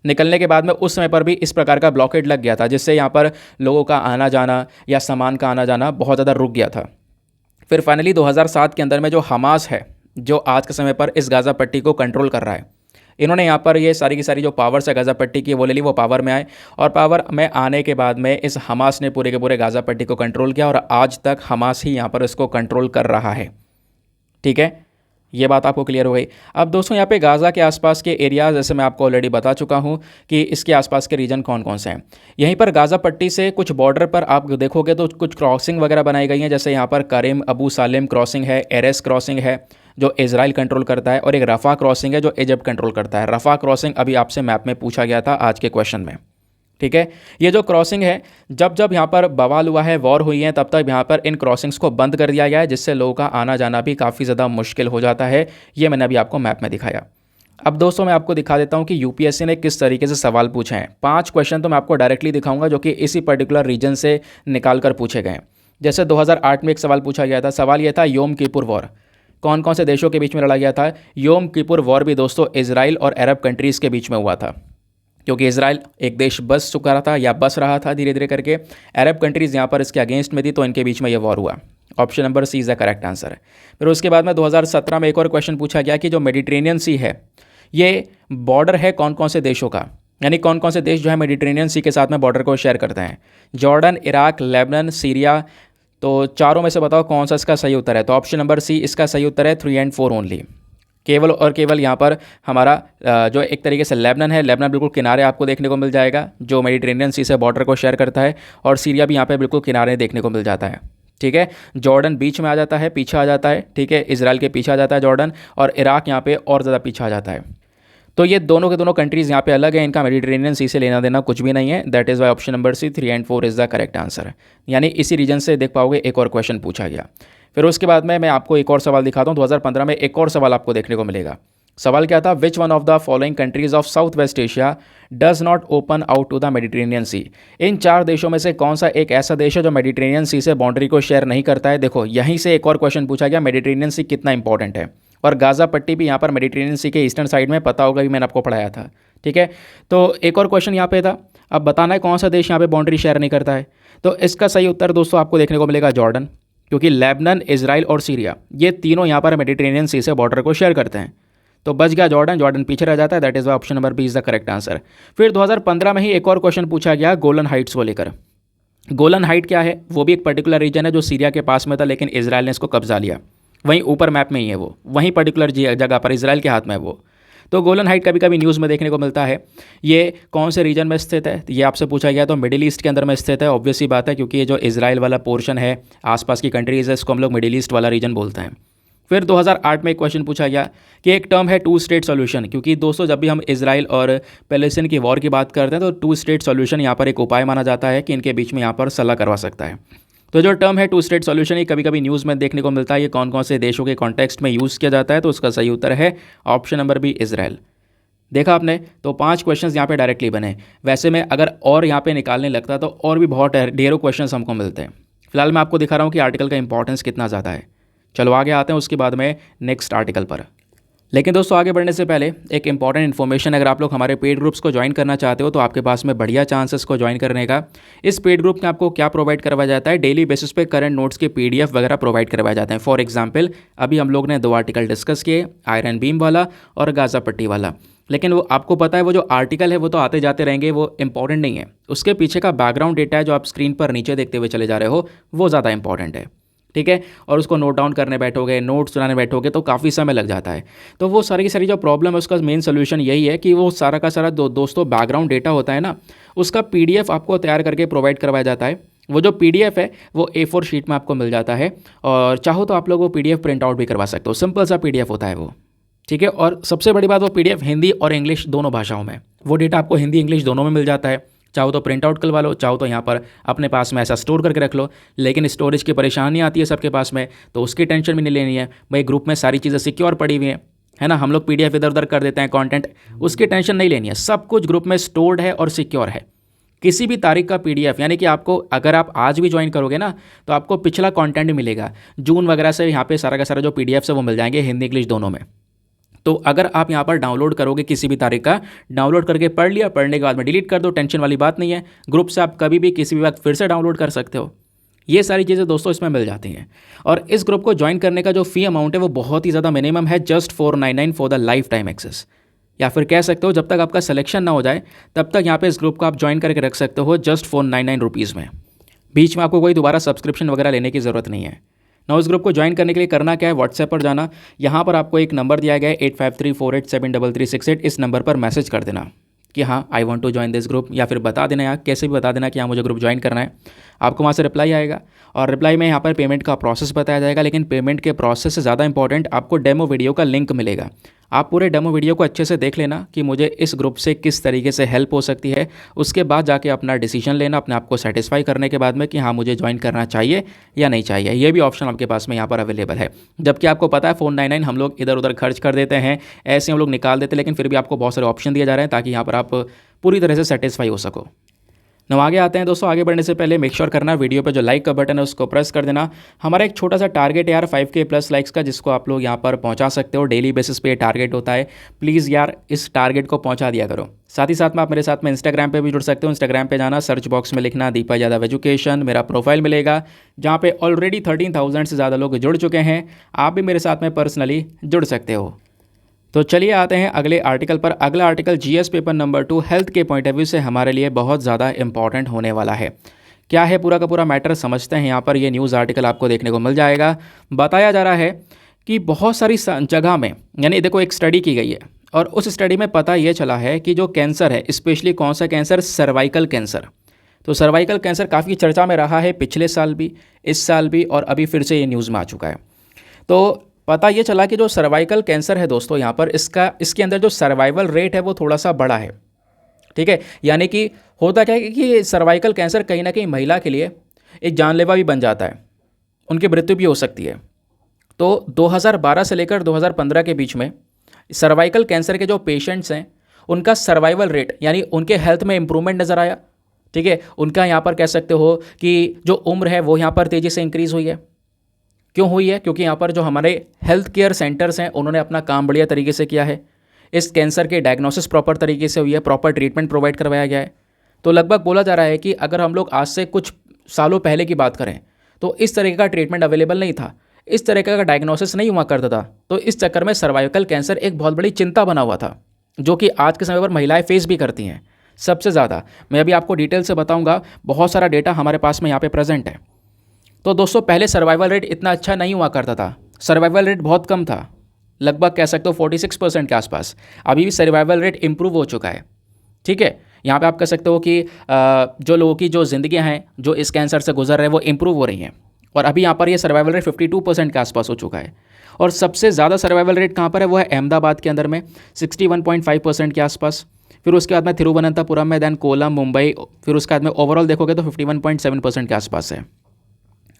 निकलने के बाद में उस समय पर भी इस प्रकार का ब्लॉकेड लग गया था, जिससे यहाँ पर लोगों का आना जाना या सामान का आना जाना बहुत ज़्यादा रुक गया था। फिर फाइनली 2007 के अंदर में जो हमास है, जो आज के समय पर इस गाज़ा पट्टी को कंट्रोल कर रहा है, इन्होंने यहाँ पर ये सारी की सारी जो पावर्स है गाज़ा पट्टी की वो ले ली। वो पावर में आए और पावर में आने के बाद में इस हमास ने पूरे के पूरे गाज़ा पट्टी को कंट्रोल किया और आज तक हमास ही यहाँ पर इसको कंट्रोल कर रहा है। ठीक है, ये बात आपको क्लियर हो गई। अब दोस्तों यहाँ पे गाज़ा के आसपास के एरियाज़, जैसे मैं आपको ऑलरेडी बता चुका हूँ कि इसके आसपास के रीजन कौन कौन से हैं। यहीं पर गाज़ा पट्टी से कुछ बॉर्डर पर आप देखोगे तो कुछ क्रॉसिंग वगैरह बनाई गई हैं। जैसे यहाँ पर करीम अबू सालिम क्रॉसिंग है, एरेस क्रॉसिंग है जो इजराइल कंट्रोल करता है, और एक रफ़ा क्रॉसिंग है जो इजिप्ट कंट्रोल करता है। रफ़ा क्रॉसिंग अभी आपसे मैप में पूछा गया था आज के क्वेश्चन में। ठीक है, ये जो क्रॉसिंग है, जब जब यहाँ पर बवाल हुआ है, वॉर हुई है, तब तक यहाँ पर इन क्रॉसिंग्स को बंद कर दिया गया है, जिससे लोगों का आना जाना भी काफ़ी ज़्यादा मुश्किल हो जाता है। ये मैंने अभी आपको मैप में दिखाया। अब दोस्तों मैं आपको दिखा देता हूँ कि यूपीएससी ने किस तरीके से सवाल पूछे हैं। 5 क्वेश्चन तो मैं आपको डायरेक्टली दिखाऊंगा जो कि इसी पर्टिकुलर रीजन से निकाल कर पूछे गए हैं। जैसे 2008 में एक सवाल पूछा गया था। सवाल ये था, योम किपुर वॉर कौन कौन से देशों के बीच में लड़ा गया था? योम किपुर वॉर भी दोस्तों इजराइल और अरब कंट्रीज़ के बीच में हुआ था, क्योंकि इजराइल एक देश बस चुका था या बस रहा था धीरे धीरे करके। अरब कंट्रीज़ यहाँ पर इसके अगेंस्ट में थी, तो इनके बीच में ये वॉर हुआ। Option number C is the correct answer. फिर उसके बाद में 2017 में एक और क्वेश्चन पूछा गया कि जो मेडिटेरेनियन सी है, ये बॉर्डर है कौन कौन से देशों का, यानी कौन कौन से देश जो है मेडिटेरेनियन सी के साथ में बॉर्डर को शेयर करते हैं? Jordan, Iraq, Lebanon, Syria. तो चारों में से बताओ कौन सा इसका सही उत्तर है? तो ऑप्शन नंबर सी इसका सही उत्तर है, 3 और 4 ओनली। केवल और केवल यहाँ पर हमारा जो एक तरीके से लेबनान है, लेबनान बिल्कुल किनारे आपको देखने को मिल जाएगा, जो मेडिटेरेनियन सी से बॉर्डर को शेयर करता है, और सीरिया भी यहाँ पे बिल्कुल किनारे देखने को मिल जाता है। ठीक है, जॉर्डन बीच में आ जाता है, पीछे आ जाता है। ठीक है, इजराइल के पीछे आ जाता है जॉर्डन, और इराक यहाँ पे और ज़्यादा पीछे आ जाता है। तो ये दोनों के दोनों कंट्रीज़ यहाँ पे अलग है, इनका मेडिटेरेनियन सी से लेना देना कुछ भी नहीं है। That is why option number C 3 और 4 इज़ द करेक्ट आंसर। यानी इसी रीजन से देख पाओगे एक और क्वेश्चन पूछा गया। फिर उसके बाद में मैं आपको एक और सवाल दिखाता हूँ। 2015 में एक और सवाल आपको देखने को मिलेगा। सवाल क्या था? Which one of the following countries of south west Asia does not open out to the Mediterranean sea? इन 4 देशों में से कौन सा एक ऐसा देश है जो मेडिटेरेनियन सी से बाउंड्री को शेयर नहीं करता है? देखो यहीं से एक और क्वेश्चन पूछा गया, मेडिटेरेनियन सी कितना इंपॉर्टेंट है। और गाज़ा पट्टी भी यहाँ पर मेडिटेरेनियन सी के ईस्टर्न साइड में, पता होगा कि मैंने आपको पढ़ाया था। ठीक है, तो एक और क्वेश्चन यहाँ पे था। अब बताना है कौन सा देश यहाँ पे बाउंड्री शेयर नहीं करता है। तो इसका सही उत्तर दोस्तों आपको देखने को मिलेगा जॉर्डन, क्योंकि लेबनान, इजराइल और सीरिया ये तीनों यहाँ पर मेडिटेरेनियन सी से बॉर्डर को शेयर करते हैं। तो बच गया जॉर्डन, जॉर्डन पीछे रह जाता है। That is why option number B is the correct answer. फिर 2015 में ही एक और क्वेश्चन पूछा गया गोलन हाइट्स को लेकर। गोलन हाइट क्या है? वो भी एक पर्टिकुलर रीजन है जो सीरिया के पास में था, लेकिन इजराइल ने इसको कब्जा लिया। वहीं ऊपर मैप में ही है वो, वहीं पर्टिकुलर जगह पर इजराइल के हाथ में है वो। तो गोलन हाइट कभी कभी न्यूज़ में देखने को मिलता है। ये कौन से रीजन में स्थित है? ये आपसे पूछा गया। तो मिडिल ईस्ट के अंदर में स्थित है। ऑब्वियस ही बात है, क्योंकि ये जो इजराइल वाला पोर्शन है, आसपास की कंट्रीज़ है, इसको हम लोग मिडिल ईस्ट वाला रीजन बोलते हैं। फिर 2008 में एक क्वेश्चन पूछा गया कि एक टर्म है 2 स्टेट सॉल्यूशन, क्योंकि दोस्तों जब भी हम इजराइल और पैलेस्टीन की वॉर की बात करते हैं तो 2 स्टेट सॉल्यूशन यहाँ पर एक उपाय माना जाता है कि इनके बीच में यहाँ पर सलाह करवा सकता है। तो जो टर्म है 2 स्टेट सॉल्यूशन, ये कभी कभी न्यूज़ में देखने को मिलता है। ये कौन कौन से देशों के कॉन्टेक्स्ट में यूज़ किया जाता है? तो उसका सही उत्तर है ऑप्शन नंबर बी, इजराइल। देखा आपने, तो 5 क्वेश्चंस यहाँ पे डायरेक्टली बने। वैसे में अगर और यहाँ पे निकालने लगता तो और भी बहुत ढेरों क्वेश्चंस हमको मिलते हैं। फिलहाल मैं आपको दिखा रहा हूँ कि आर्टिकल का इंपॉर्टेंस कितना ज़्यादा है। चलो आगे आते हैं उसके बाद में नेक्स्ट आर्टिकल पर। लेकिन दोस्तों आगे बढ़ने से पहले एक इंपॉर्टेंट इन्फॉर्मेशन, अगर आप लोग हमारे पेड ग्रुप्स को ज्वाइन करना चाहते हो तो आपके पास में बढ़िया चांसेस को ज्वाइन करने का। इस पेड ग्रुप में आपको क्या प्रोवाइड करवाया जाता है, डेली बेसिस पे करंट नोट्स के पीडीएफ वगैरह प्रोवाइड करवाए जाते हैं। फॉर एग्जांपल अभी हम लोग ने 2 आर्टिकल डिस्कस किए, आयरन बीम वाला और गाज़ा पट्टी वाला। लेकिन वो आपको पता है वो जो आर्टिकल है वो तो आते जाते रहेंगे, वो इंपॉर्टेंट नहीं है। उसके पीछे का बैकग्राउंड डेटा है जो आप स्क्रीन पर नीचे देखते हुए चले जा रहे हो, वो ज़्यादा इंपॉर्टेंट है। ठीक है, और उसको नोट डाउन करने बैठोगे, नोट्स बनाने बैठोगे तो काफ़ी समय लग जाता है। तो वो सारी की सारी जो प्रॉब्लम है उसका मेन सोल्यूशन यही है कि वो सारा का सारा दोस्तों बैकग्राउंड डेटा होता है ना, उसका पीडीएफ आपको तैयार करके प्रोवाइड करवाया जाता है। वो जो पीडीएफ है वो A4 शीट में आपको मिल जाता है, और चाहो तो आप लोग वो पीडीएफ प्रिंट आउट भी करवा सकते हो। सिंपल सा पीडीएफ होता है वो। ठीक है, और सबसे बड़ी बात, वो पीडीएफ हिंदी और इंग्लिश दोनों भाषाओं में, वो डेटा आपको हिंदी इंग्लिश दोनों में मिल जाता है। चाहो तो प्रिंट आउट करवा लो, चाहो तो यहाँ पर अपने पास में ऐसा स्टोर करके रख लो। लेकिन स्टोरेज की परेशानी आती है सबके पास में, तो उसकी टेंशन भी नहीं लेनी है भाई। ग्रुप में सारी चीज़ें सिक्योर पड़ी हुई हैं, है ना। हम लोग पीडीएफ इधर उधर कर देते हैं कंटेंट, उसकी टेंशन नहीं लेनी है। सब कुछ ग्रुप में स्टोर्ड है और सिक्योर है। किसी भी तारीख का पीडीएफ, यानी कि आपको अगर आप आज भी ज्वाइन करोगे ना तो आपको पिछला कंटेंट मिलेगा। जून वगैरह से यहाँ पे सारा का सारा जो पीडीएफ है वो मिल जाएंगे हिंदी इंग्लिश दोनों में। तो अगर आप यहाँ पर डाउनलोड करोगे किसी भी तारीख का, डाउनलोड करके पढ़ लिया, पढ़ने के बाद में डिलीट कर दो, टेंशन वाली बात नहीं है। ग्रुप से आप कभी भी किसी भी वक्त फिर से डाउनलोड कर सकते हो। ये सारी चीज़ें दोस्तों इसमें मिल जाती हैं। और इस ग्रुप को ज्वाइन करने का जो फ़ी अमाउंट है वो बहुत ही ज़्यादा मिनिमम है, just 499 for the life time access. या फिर कह सकते हो जब तक आपका सिलेक्शन ना हो जाए तब तक यहाँ पे इस ग्रुप को आप ज्वाइन करके रख सकते हो, जस्ट 499 रुपीज़ में। बीच में आपको कोई दोबारा सब्सक्रिप्शन वगैरह लेने की ज़रूरत नहीं है ना। उस ग्रुप को ज्वाइन करने के लिए करना क्या है, व्हाट्सएप पर जाना, यहाँ पर आपको एक नंबर दिया गया है 8534873368। इस नंबर पर मैसेज कर देना कि हाँ I want to join this group, या फिर बता देना, या कैसे भी बता देना कि हाँ मुझे ग्रुप ज्वाइन करना है। आपको वहाँ से रिप्लाई आएगा, और रिप्लाई में यहाँ पर पेमेंट का प्रोसेस बताया जाएगा। लेकिन पेमेंट के प्रोसेस से ज़्यादा इंपॉर्टेंट आपको डेमो वीडियो का लिंक मिलेगा। आप पूरे डेमो वीडियो को अच्छे से देख लेना कि मुझे इस ग्रुप से किस तरीके से हेल्प हो सकती है। उसके बाद जाके अपना डिसीजन लेना, अपने आप को सेटिस्फाई करने के बाद में कि हाँ मुझे ज्वाइन करना चाहिए या नहीं चाहिए। ये भी ऑप्शन आपके पास में यहाँ पर अवेलेबल है। जबकि आपको पता है 499 हम लोग इधर उधर खर्च कर देते हैं, ऐसे हम लोग निकाल देते हैं, लेकिन फिर भी आपको बहुत सारे ऑप्शन दिए जा रहे हैं ताकि यहाँ पर आप पूरी तरह से सेटिस्फाई हो सको। नौ आगे आते हैं दोस्तों। आगे बढ़ने से पहले मेक श्योर करना वीडियो पे जो लाइक का बटन है उसको प्रेस कर देना। हमारा एक छोटा सा टारगेट है यार 5K प्लस लाइक्स का, जिसको आप लोग यहाँ पर पहुँचा सकते हो। डेली बेसिस पे टारगेट होता है, प्लीज़ यार इस टारगेट को पहुँचा दिया करो। साथ ही साथ में आप मेरे साथ में इंस्टाग्राम पे भी जुड़ सकते हो। इंस्टाग्राम पे जाना, सर्च बॉक्स में लिखना दीपा यादव एजुकेशन, मेरा प्रोफाइल मिलेगा जहाँ पे ऑलरेडी 13,000 से ज़्यादा लोग जुड़ चुके हैं। आप भी मेरे साथ में पर्सनली जुड़ सकते हो। तो चलिए आते हैं अगले आर्टिकल पर। अगला article GS paper number 2 health के पॉइंट ऑफ व्यू से हमारे लिए बहुत ज़्यादा इंपॉर्टेंट होने वाला है। क्या है पूरा का पूरा मैटर समझते हैं। यहाँ पर ये न्यूज़ आर्टिकल आपको देखने को मिल जाएगा। बताया जा रहा है कि बहुत सारी जगह में, यानी देखो एक स्टडी की गई है और उस स्टडी में पता ये चला है कि जो कैंसर है, स्पेशली कौन सा कैंसर, सर्वाइकल कैंसर। तो सर्वाइकल कैंसर काफ़ी चर्चा में रहा है पिछले साल भी, इस साल भी, और अभी फिर से ये न्यूज़ में आ चुका है। तो पता ये चला कि जो सर्वाइकल कैंसर है दोस्तों, यहाँ पर इसके अंदर जो सर्वाइवल रेट है वो थोड़ा सा बड़ा है। ठीक है, यानी कि होता क्या है कि सर्वाइकल कैंसर कहीं ना कहीं महिला के लिए एक जानलेवा भी बन जाता है, उनकी मृत्यु भी हो सकती है। तो 2012 से लेकर 2015 के बीच में सर्वाइकल कैंसर के जो पेशेंट्स हैं उनका सर्वाइवल रेट, यानी उनके हेल्थ में इंप्रूवमेंट नज़र आया। ठीक है, उनका यहाँ पर कह सकते हो कि जो उम्र है वो यहाँ पर तेज़ी से इंक्रीज़ हुई है। क्यों हुई है? क्योंकि यहाँ पर जो हमारे हेल्थ केयर सेंटर्स हैं उन्होंने अपना काम बढ़िया तरीके से किया है। इस कैंसर के डायग्नोसिस प्रॉपर तरीके से हुई है, प्रॉपर ट्रीटमेंट प्रोवाइड करवाया गया है। तो लगभग बोला जा रहा है कि अगर हम लोग आज से कुछ सालों पहले की बात करें तो इस तरीके का ट्रीटमेंट अवेलेबल नहीं था, इस तरीके का डायग्नोसिस नहीं हुआ करता था। तो इस चक्कर में सर्वाइकल कैंसर एक बहुत बड़ी चिंता बना हुआ था, जो कि आज के समय पर महिलाएं फेस भी करती हैं सबसे ज़्यादा। मैं अभी आपको डिटेल से बताऊँगा, बहुत सारा डेटा हमारे पास में यहाँ पर प्रेजेंट है। तो दोस्तों पहले सर्वाइवल रेट इतना अच्छा नहीं हुआ करता था, सर्वाइवल रेट बहुत कम था, लगभग कह सकते हो 46% के आसपास। अभी भी सर्वाइवल रेट इंप्रूव हो चुका है। ठीक है, यहाँ पे आप कह सकते हो कि जो लोगों की जो ज़िंदगियाँ हैं जो इस कैंसर से गुजर रहे हैं वो इंप्रूव हो रही हैं, और अभी यहाँ पर ये सर्वाइवल रेट 52% के आसपास हो चुका है। और सबसे ज़्यादा सर्वाइवल रेट कहाँ पर है, वो है अहमदाबाद के अंदर में 61.5% के आसपास। फिर उसके बाद में तिरुवनंतपुरम में, देन कोलम, मुंबई, फिर उसके बाद में ओवरऑल देखोगे तो 51.7% के आसपास है।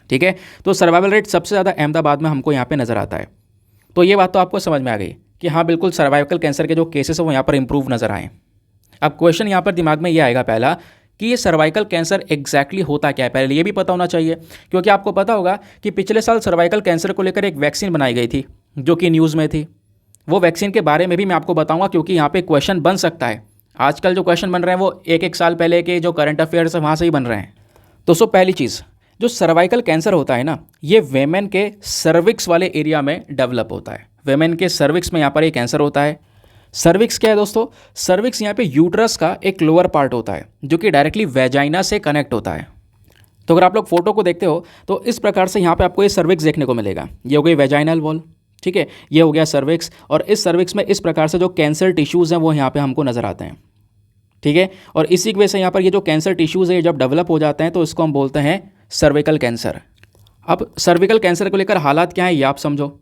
ठीक है, तो सर्वाइवल रेट सबसे ज़्यादा अहमदाबाद में हमको यहाँ पे नज़र आता है। तो ये बात तो आपको समझ में आ गई कि हाँ बिल्कुल सर्वाइकल कैंसर के जो केसेस है वो यहाँ पर इंप्रूव नज़र आए। अब क्वेश्चन यहाँ पर दिमाग में ये आएगा पहला कि ये सर्वाइकल कैंसर एग्जैक्टली होता क्या है, पहले ये भी पता होना चाहिए, क्योंकि आपको पता होगा कि पिछले साल सर्वाइकल कैंसर को लेकर एक वैक्सीन बनाई गई थी जो कि न्यूज़ में थी। वो वैक्सीन के बारे में भी मैं आपको बताऊंगा, क्योंकि यहाँ पे क्वेश्चन बन सकता है। आजकल जो क्वेश्चन बन रहे हैं वो एक साल पहले के जो करंट अफेयर्स है वहाँ से ही बन रहे हैं। दोस्तों पहली चीज़, जो सर्वाइकल कैंसर होता है ना, ये वेमेन के सर्विक्स वाले एरिया में डेवलप होता है। वेमेन के सर्विक्स में यहाँ पर ये कैंसर होता है। सर्विक्स क्या है दोस्तों? सर्विक्स यहाँ पे यूट्रस का एक लोअर पार्ट होता है जो कि डायरेक्टली वेजाइना से कनेक्ट होता है। तो अगर आप लोग फोटो को देखते हो तो इस प्रकार से यहाँ पे आपको ये सर्विक्स देखने को मिलेगा। ये हो गई वेजाइनल वॉल, ठीक है, ये हो गया सर्विक्स, और इस सर्विक्स में इस प्रकार से जो कैंसर टिश्यूज़ हैं वो यहाँ पे हमको नज़र आते हैं, ठीक है। और इसी की वजह से यहाँ पर ये जो कैंसर टिश्यूज़ है जब डेवलप हो जाते हैं तो इसको हम बोलते हैं सर्विकल कैंसर। अब सर्विकल कैंसर को लेकर हालात क्या है ये आप समझो।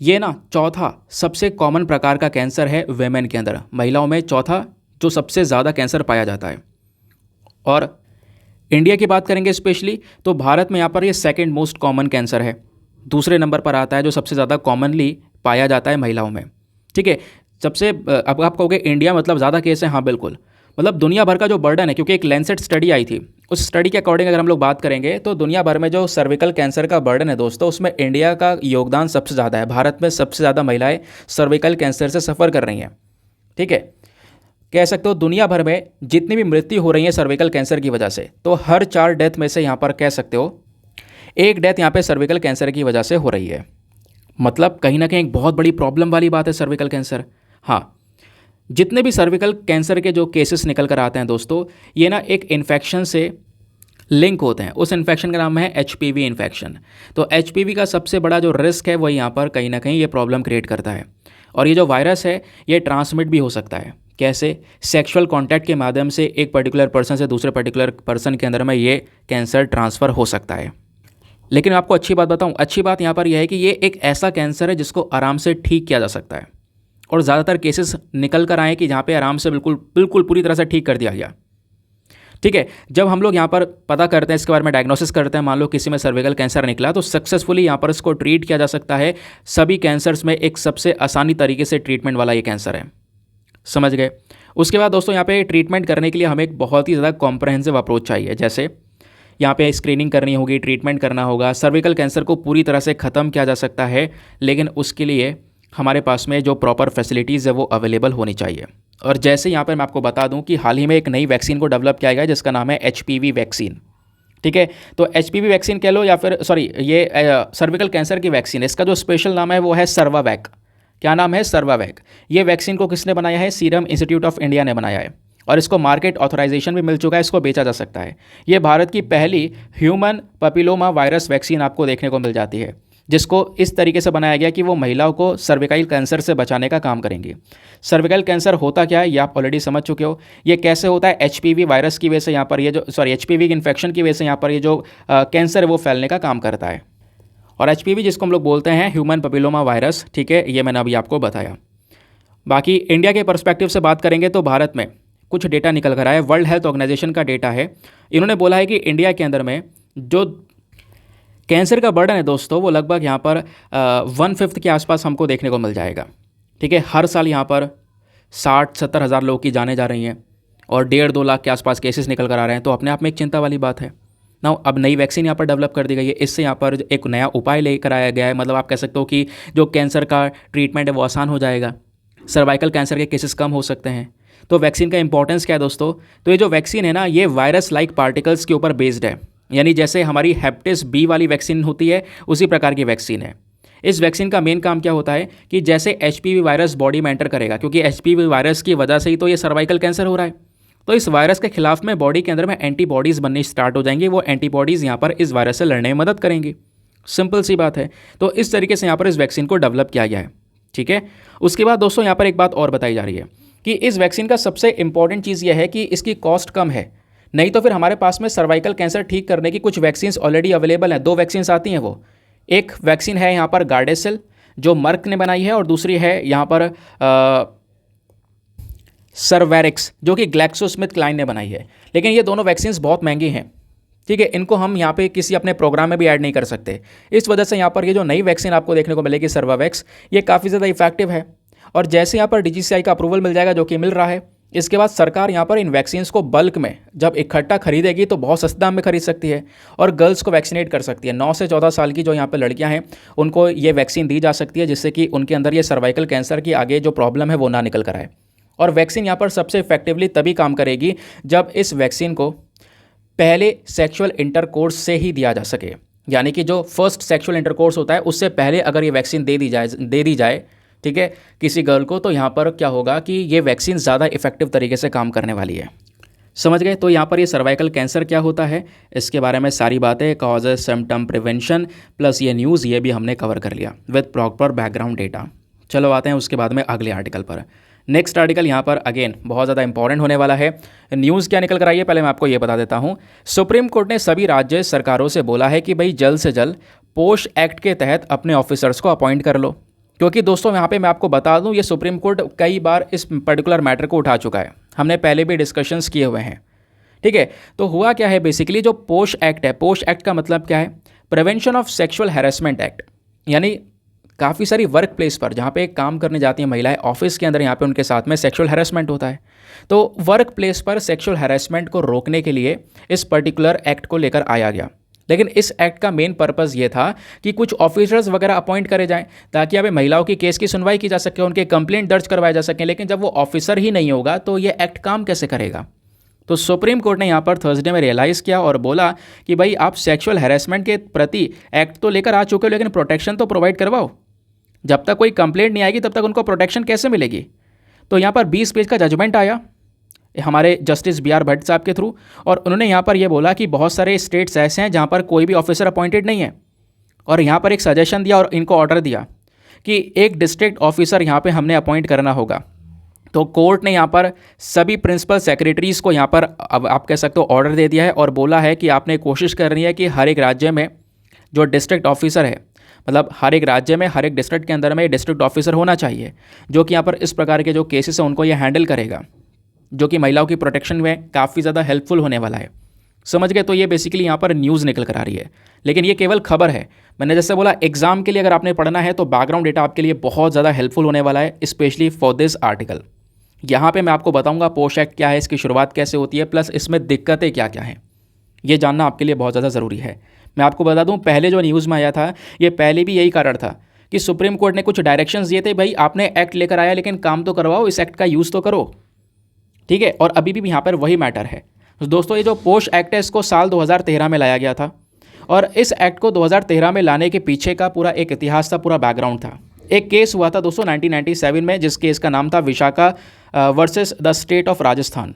ये ना चौथा सबसे कॉमन प्रकार का कैंसर है वेमेन के अंदर, महिलाओं में चौथा जो सबसे ज़्यादा कैंसर पाया जाता है। और इंडिया की बात करेंगे स्पेशली तो भारत में यहाँ पर ये सेकंड मोस्ट कॉमन कैंसर है। दूसरे नंबर पर आता है जो सबसे ज़्यादा कॉमनली पाया जाता है महिलाओं में, ठीक है। सबसे अब आप कहोगे इंडिया मतलब ज़्यादा केस है, हाँ बिल्कुल, मतलब दुनिया भर का जो बर्डन है, क्योंकि एक लैंसेट स्टडी आई थी, उस स्टडी के अकॉर्डिंग अगर हम लोग बात करेंगे तो दुनिया भर में जो सर्विकल कैंसर का बर्डन है दोस्तों, उसमें इंडिया का योगदान सबसे ज़्यादा है। भारत में सबसे ज़्यादा महिलाएं सर्विकल कैंसर से सफ़र कर रही हैं, ठीक है। कह सकते हो दुनिया भर में जितनी भी मृत्यु हो रही है सर्विकल कैंसर की वजह से, तो हर 4 डेथ में से यहाँ पर कह सकते हो एक डेथ यहाँ पे सर्विकल कैंसर की वजह से हो रही है। मतलब कहीं ना कहीं एक बहुत बड़ी प्रॉब्लम वाली बात है सर्विकल कैंसर। हाँ, जितने भी सर्विकल कैंसर के जो केसेस निकल कर आते हैं दोस्तों, ये ना एक इन्फेक्शन से लिंक होते हैं। उस इन्फेक्शन का नाम है HPV इन्फेक्शन। तो HPV का सबसे बड़ा जो रिस्क है वो यहाँ पर कहीं ना कहीं ये प्रॉब्लम क्रिएट करता है। और ये जो वायरस है ये ट्रांसमिट भी हो सकता है। कैसे? सेक्सुअल कॉन्टैक्ट के माध्यम से एक पर्टिकुलर पर्सन से दूसरे पर्टिकुलर पर्सन के अंदर में ये कैंसर ट्रांसफ़र हो सकता है। लेकिन आपको अच्छी बात बताऊँ, अच्छी बात यहाँ पर यह है कि ये एक ऐसा कैंसर है जिसको आराम से ठीक किया जा सकता है, और ज़्यादातर केसेस निकल कर आए कि जहाँ पे आराम से बिल्कुल पूरी तरह से ठीक कर दिया गया, ठीक है। जब हम लोग यहाँ पर पता करते हैं, इसके बारे में डायग्नोसिस करते हैं, मान लो किसी में सर्विकल कैंसर निकला तो सक्सेसफुली यहाँ पर इसको ट्रीट किया जा सकता है। सभी कैंसर्स में एक सबसे आसानी तरीके से ट्रीटमेंट वाला ये कैंसर है, समझ गए। उसके बाद दोस्तों यहाँ पे ट्रीटमेंट करने के लिए हमें एक बहुत ही ज़्यादा कॉम्प्रहेंसिव अप्रोच चाहिए। जैसे यहाँ पे स्क्रीनिंग करनी होगी, ट्रीटमेंट करना होगा। सर्विकल कैंसर को पूरी तरह से ख़त्म किया जा सकता है, लेकिन उसके लिए हमारे पास में जो प्रॉपर फैसिलिटीज़ है वो अवेलेबल होनी चाहिए। और जैसे यहाँ पर मैं आपको बता दूं कि हाल ही में एक नई वैक्सीन को डेवलप किया गया है जिसका नाम है HPV वैक्सीन, ठीक है। तो HPV वैक्सीन कह लो या फिर ये सर्विकल कैंसर की वैक्सीन, इसका जो स्पेशल नाम है वो है सर्वावैक। क्या नाम है? सर्वावैक। ये वैक्सीन को किसने बनाया है? सीरम इंस्टीट्यूट ऑफ इंडिया ने बनाया है, और इसको मार्केट ऑथराइजेशन भी मिल चुका है, इसको बेचा जा सकता है। ये भारत की पहली ह्यूमन पैपिलोमा वायरस वैक्सीन आपको देखने को मिल जाती है, जिसको इस तरीके से बनाया गया कि वो महिलाओं को सर्विकल कैंसर से बचाने का काम करेंगी। सर्विकल कैंसर होता क्या है ये आप ऑलरेडी समझ चुके हो। ये कैसे होता है? HPV वायरस की वजह से यहाँ पर ये जो HPV इन्फेक्शन की वजह से यहाँ पर ये जो कैंसर है वो फैलने का काम करता है। और HPV जिसको हम लोग बोलते हैं ह्यूमन पैपिलोमा वायरस, ठीक है, ये मैंने अभी आपको बताया। बाकी इंडिया के पर्सपेक्टिव से बात करेंगे तो भारत में कुछ डेटा निकल कर आया, वर्ल्ड हेल्थ ऑर्गेनाइजेशन का डेटा है। इन्होंने बोला है कि इंडिया के अंदर में जो कैंसर का बर्डन है दोस्तों वो लगभग यहाँ पर 1/5 के आसपास हमको देखने को मिल जाएगा, ठीक है। हर साल यहाँ पर 60-70 हज़ार लोग की जाने जा रही हैं और 1.5-2 लाख के आसपास केसेस निकल कर आ रहे हैं, तो अपने आप में एक चिंता वाली बात है ना। अब नई वैक्सीन यहाँ पर डेवलप कर दी गई है, इससे यहाँ पर एक नया उपाय लेकर आया गया है। मतलब आप कह सकते हो कि जो कैंसर का ट्रीटमेंट है वो आसान हो जाएगा, सर्वाइकल कैंसर के केसेस कम हो सकते हैं। तो वैक्सीन का इंपॉर्टेंस क्या है दोस्तों? तो ये जो वैक्सीन है ना, ये वायरस लाइक पार्टिकल्स के ऊपर बेस्ड है, यानी जैसे हमारी हेपेटाइटिस B वाली वैक्सीन होती है उसी प्रकार की वैक्सीन है। इस वैक्सीन का मेन काम क्या होता है कि जैसे HPV वायरस बॉडी में एंटर करेगा, क्योंकि HPV वायरस की वजह से ही तो ये सर्वाइकल कैंसर हो रहा है, तो इस वायरस के खिलाफ में बॉडी के अंदर में एंटीबॉडीज़ बननी स्टार्ट हो जाएंगी। वो एंटीबॉडीज़ यहाँ पर इस वायरस से लड़ने में मदद करेंगी। सिंपल सी बात है। तो इस तरीके से यहाँ पर इस वैक्सीन को डेवलप किया गया है, ठीक है। उसके बाद दोस्तों यहाँ पर एक बात और बताई जा रही है कि इस वैक्सीन का सबसे इंपॉर्टेंट चीज़ यह है कि इसकी कॉस्ट कम है। नहीं तो फिर हमारे पास में सर्वाइकल कैंसर ठीक करने की कुछ वैक्सीन्स ऑलरेडी अवेलेबल हैं। 2 वैक्सीन्स आती हैं। वो एक वैक्सीन है यहाँ पर गार्डेसिल जो मर्क ने बनाई है, और दूसरी है यहाँ पर सर्वैरिक्स जो कि ग्लैक्सोस्मिथक्लाइन ने बनाई है। लेकिन ये दोनों वैक्सीन्स बहुत महंगी हैं, ठीक है। इनको हम यहाँ पे किसी अपने प्रोग्राम में भी ऐड नहीं कर सकते। इस वजह से यहाँ पर ये जो नई वैक्सीन आपको देखने को मिलेगी सर्वावैक्स, ये काफ़ी ज़्यादा इफेक्टिव है। और जैसे यहाँ पर DGCI का अप्रूवल मिल जाएगा, जो कि मिल रहा है, इसके बाद सरकार यहाँ पर इन वैक्सीन्स को बल्क में जब इकट्ठा खरीदेगी तो बहुत सस्ते दाम में खरीद सकती है और गर्ल्स को वैक्सीनेट कर सकती है। 9 से 14 साल की जो यहाँ पर लड़कियाँ हैं उनको ये वैक्सीन दी जा सकती है, जिससे कि उनके अंदर ये सर्वाइकल कैंसर की आगे जो प्रॉब्लम है वो ना निकल कर आए। और वैक्सीन यहाँ पर सबसे इफेक्टिवली तभी काम करेगी जब इस वैक्सीन को पहले सेक्सुअल इंटरकोर्स से ही दिया जा सके, यानी कि जो फर्स्ट सेक्सुअल इंटरकोर्स होता है उससे पहले अगर ये वैक्सीन दे दी जाए ठीक है किसी गर्ल को, तो यहाँ पर क्या होगा कि ये वैक्सीन ज़्यादा इफेक्टिव तरीके से काम करने वाली है। समझ गए? तो यहाँ पर ये सर्वाइकल कैंसर क्या होता है इसके बारे में सारी बातें, कॉजेज, सिम्टम, प्रिवेंशन प्लस ये न्यूज़, ये भी हमने कवर कर लिया विद प्रॉपर बैकग्राउंड डेटा। चलो आते हैं उसके बाद में अगले आर्टिकल पर। नेक्स्ट आर्टिकल यहाँ पर अगेन बहुत ज़्यादा इंपॉर्टेंट होने वाला है। न्यूज़ क्या निकल कर आई है पहले मैं आपको ये बता देता हूँ। सुप्रीम कोर्ट ने सभी राज्य सरकारों से बोला है कि भाई जल्द से जल्द पोश एक्ट के तहत अपने ऑफिसर्स को अपॉइंट कर लो, क्योंकि दोस्तों यहाँ पे मैं आपको बता दूँ ये सुप्रीम कोर्ट कई बार इस पर्टिकुलर मैटर को उठा चुका है, हमने पहले भी डिस्कशंस किए हुए हैं। ठीक है, तो हुआ क्या है बेसिकली जो पोश एक्ट है, पोश एक्ट का मतलब क्या है, prevention of sexual harassment act, यानी काफ़ी सारी वर्क प्लेस पर जहाँ पे काम करने जाती हैं महिलाएं, ऑफिस के अंदर यहाँ पे उनके साथ में सेक्सुअल हैरेसमेंट होता है, तो वर्क प्लेस पर सेक्सुअल हैरेसमेंट को रोकने के लिए इस पर्टिकुलर एक्ट को लेकर आया गया। लेकिन इस एक्ट का मेन पर्पज़ ये था कि कुछ ऑफिसर्स वगैरह अपॉइंट करे जाएं ताकि यहाँ पे महिलाओं की केस की सुनवाई की जा सके, उनके कंप्लेंट दर्ज करवाए जा सकें। लेकिन जब वो ऑफिसर ही नहीं होगा तो ये एक्ट काम कैसे करेगा? तो सुप्रीम कोर्ट ने यहाँ पर थर्सडे में रियलाइज़ किया और बोला कि भाई आप सेक्सुअल हैरेसमेंट के प्रति एक्ट तो लेकर आ चुके हो, लेकिन प्रोटेक्शन तो प्रोवाइड करवाओ। जब तक कोई कंप्लेंट नहीं आएगी तब तक उनको प्रोटेक्शन कैसे मिलेगी? तो यहाँ पर 20 पेज का जजमेंट आया हमारे जस्टिस BR भट्ट साहब के थ्रू, और उन्होंने यहाँ पर यह बोला कि बहुत सारे स्टेट्स ऐसे हैं जहाँ पर कोई भी ऑफिसर अपॉइंटेड नहीं है, और यहाँ पर एक सजेशन दिया और इनको ऑर्डर दिया कि एक डिस्ट्रिक्ट ऑफिसर यहाँ पे हमने अपॉइंट करना होगा। तो कोर्ट ने यहाँ पर सभी प्रिंसिपल सेक्रेटरीज़ को यहाँ पर अब आप कह सकते हो ऑर्डर दे दिया है और बोला है कि आपने कोशिश करनी है कि हर एक राज्य में जो डिस्ट्रिक्ट ऑफिसर है, मतलब हर एक राज्य में हर एक डिस्ट्रिक्ट के अंदर में डिस्ट्रिक्ट ऑफिसर होना चाहिए जो कि यहाँ पर इस प्रकार के जो केसेस हैं उनको ये हैंडल करेगा, जो कि महिलाओं की प्रोटेक्शन में काफ़ी ज़्यादा हेल्पफुल होने वाला है। समझ गए? तो ये बेसिकली यहाँ पर न्यूज़ निकल कर आ रही है, लेकिन ये केवल खबर है। मैंने जैसे बोला एग्जाम के लिए अगर आपने पढ़ना है तो बैकग्राउंड डेटा आपके लिए बहुत ज़्यादा हेल्पफुल होने वाला है, स्पेशली फॉर दिस आर्टिकल। यहाँ पे मैं आपको बताऊँगा पोश एक्ट क्या है, इसकी शुरुआत कैसे होती है, प्लस इसमें दिक्कतें क्या क्या हैं, ये जानना आपके लिए बहुत ज़्यादा ज़रूरी है। मैं आपको बता दूँ पहले जो न्यूज़ में आया था ये पहले भी यही कारण था कि सुप्रीम कोर्ट ने कुछ डायरेक्शंस दिए थे, भाई आपने एक्ट लेकर आया लेकिन काम तो करवाओ, इस एक्ट का यूज़ तो करो। ठीक है, और अभी भी यहाँ पर वही मैटर है। तो दोस्तों ये जो पोश एक्ट है इसको साल 2013 में लाया गया था, और इस एक्ट को 2013 में लाने के पीछे का पूरा एक इतिहास था, पूरा बैकग्राउंड था। एक केस हुआ था दोस्तों 1997 में, जिस केस का नाम था Vishakha versus the state of Rajasthan.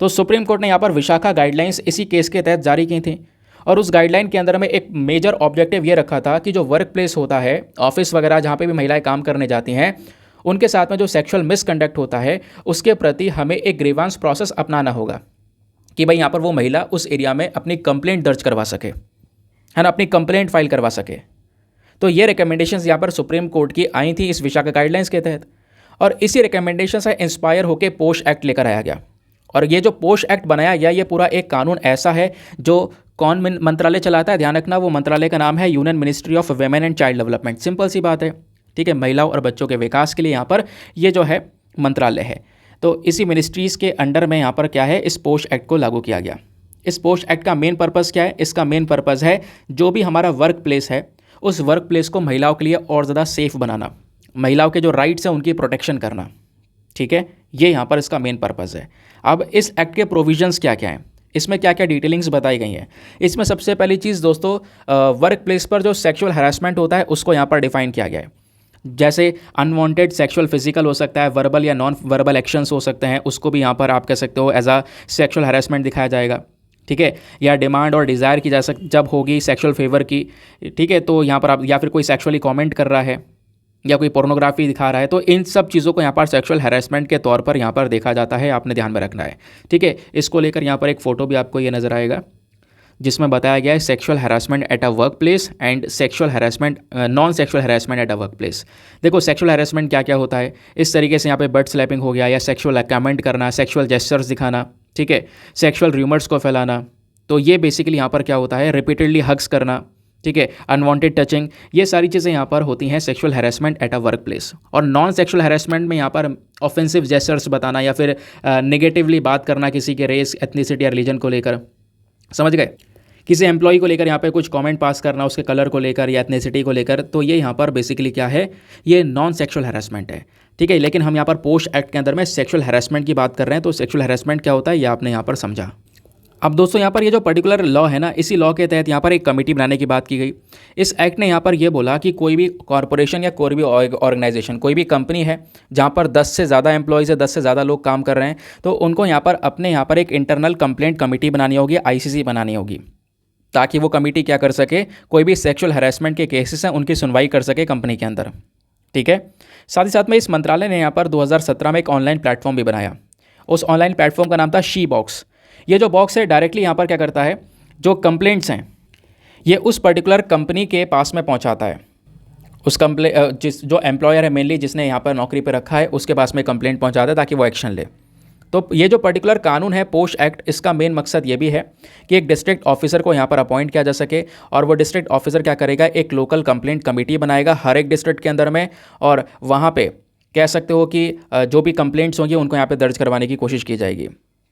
तो सुप्रीम कोर्ट ने यहाँ पर विशाखा गाइडलाइंस इसी केस के तहत जारी की थी, और उस गाइडलाइन के अंदर में एक मेजर ऑब्जेक्टिव ये रखा था कि जो वर्क प्लेस होता है, ऑफिस वगैरह जहाँ पे भी महिलाएं काम करने जाती हैं, उनके साथ में जो सेक्सुअल मिसकंडक्ट होता है उसके प्रति हमें एक ग्रीवांस प्रोसेस अपनाना होगा कि भाई यहाँ पर वो महिला उस एरिया में अपनी कंप्लेंट दर्ज करवा सके, है ना, अपनी कंप्लेंट फाइल करवा सके। तो ये रिकमेंडेशंस यहाँ पर सुप्रीम कोर्ट की आई थी इस विशाखा गाइडलाइंस के तहत, और इसी रिकमेंडेशन से इंस्पायर होकर पोश एक्ट लेकर आया गया। और ये जो पोश एक्ट बनाया गया ये पूरा एक कानून ऐसा है जो कौन मंत्रालय चलाता है, ध्यान रखना, वो मंत्रालय का नाम है union ministry of women and child development. Simple सी बात है, ठीक है, महिलाओं और बच्चों के विकास के लिए यहाँ पर ये जो है मंत्रालय है। तो इसी मिनिस्ट्रीज़ के अंडर में यहाँ पर क्या है, इस पोश एक्ट को लागू किया गया। इस पोश एक्ट का मेन पर्पज़ क्या है? इसका मेन पर्पज़ है जो भी हमारा वर्क प्लेस है उस वर्क प्लेस को महिलाओं के लिए और ज़्यादा सेफ बनाना, महिलाओं के जो राइट्स हैं उनकी प्रोटेक्शन करना। ठीक है, ये यहाँ पर इसका मेन पर्पज़ है। अब इस एक्ट के प्रोविजंस क्या क्या हैं, इसमें क्या क्या डिटेलिंग्स बताई गई हैं। इसमें सबसे पहली चीज़ दोस्तों वर्क प्लेस पर जो सेक्सुअल हैरेसमेंट होता है उसको यहाँ पर डिफाइन किया गया है। जैसे अनवांटेड सेक्सुअल फिजिकल हो सकता है, वर्बल या नॉन वर्बल एक्शंस हो सकते हैं, उसको भी यहाँ पर आप कह सकते हो एज अ सेक्सुअल हैरेसमेंट दिखाया जाएगा। ठीक है, या डिमांड और डिज़ायर की जब होगी सेक्सुअल फेवर की, ठीक है, तो यहाँ पर आप या फिर कोई सेक्सुअली कमेंट कर रहा है या कोई पोर्नोग्राफी दिखा रहा है, तो इन सब चीज़ों को यहाँ पर सेक्सुअल हैरेसमेंट के तौर पर यहाँ पर देखा जाता है, आपने ध्यान में रखना है। ठीक है, इसको लेकर यहाँ पर एक फ़ोटो भी आपको ये नज़र आएगा जिसमें बताया गया है sexual harassment at a work place and sexual harassment non sexual harassment at a work place. देखो सेक्सुअल हैरेसमेंट क्या क्या होता है, इस तरीके से यहाँ पे बर्ड स्लैपिंग हो गया, या सेक्सुअल कमेंट करना, सेक्सुअल जेस्चर्स दिखाना, ठीक है, सेक्सुअल र्यूमर्स को फैलाना। तो ये बेसिकली यहाँ पर क्या होता है, रिपीटेडली हग्स करना, ठीक है, अनवांटेड टचिंग, ये सारी चीज़ें यहाँ पर होती हैं sexual harassment at a work place. और नॉन सेक्सुअल हैरेसमेंट में यहाँ पर ऑफेंसिव जेस्चर्स बताना या फिर नेगेटिवली बात करना किसी के रेस, एथनिसिटी या रिलीजन को लेकर, समझ गए, किसी एम्प्लॉय को लेकर यहाँ पे कुछ कमेंट पास करना उसके कलर को लेकर या एथनिसिटी को लेकर, तो ये यहाँ पर बेसिकली क्या है, ये नॉन सेक्सुअल हैरेसमेंट है। ठीक है, लेकिन हम यहाँ पर पोस्ट एक्ट के अंदर में सेक्सुअल हैरेसमेंट की बात कर रहे हैं, तो सेक्सुअल हैरेसमेंट क्या होता है ये आपने यहाँ पर समझा। अब दोस्तों यहाँ पर ये जो पर्टिकुलर लॉ है ना, इसी लॉ के तहत यहाँ पर एक कमेटी बनाने की बात की गई। इस एक्ट ने यहाँ पर ये बोला कि कोई भी कॉरपोरेशन या कोई भी ऑर्गेनाइजेशन, कोई भी कंपनी है जहाँ पर 10 से ज़्यादा एम्प्लॉयज़ है, 10 से ज़्यादा लोग काम कर रहे हैं, तो उनको यहाँ पर अपने यहाँ पर एक इंटरनल कंप्लेंट कमेटी बनानी होगी, आईसीसी बनानी होगी, ताकि वो कमेटी क्या कर सके, कोई भी सेक्सुअल हैरेसमेंट के केसेस हैं उनकी सुनवाई कर सके कंपनी के अंदर। ठीक है, साथ ही साथ में इस मंत्रालय ने यहाँ पर 2017 में एक ऑनलाइन प्लेटफॉर्म भी बनाया। उस ऑनलाइन प्लेटफॉर्म का नाम था शी बॉक्स। ये जो बॉक्स है डायरेक्टली यहाँ पर क्या करता है, जो कंप्लेंट्स हैं ये उस पर्टिकुलर कंपनी के पास में पहुँचाता है। उस जो एम्प्लॉयर है मेनली, जिसने यहाँ पर नौकरी पर रखा है, उसके पास में कंप्लेंट पहुँचाता है ताकि वो एक्शन ले। तो ये जो पर्टिकुलर कानून है पोस्ट एक्ट, इसका मेन मकसद ये भी है कि एक डिस्ट्रिक्ट ऑफिसर को यहाँ पर अपॉइंट किया जा सके, और वो डिस्ट्रिक्ट ऑफिसर क्या करेगा, एक लोकल कंप्लेंट कमेटी बनाएगा हर एक डिस्ट्रिक्ट के अंदर में, और वहाँ पे कह सकते हो कि जो भी कंप्लेंट्स होंगी उनको यहाँ पे दर्ज करवाने की कोशिश की जाएगी।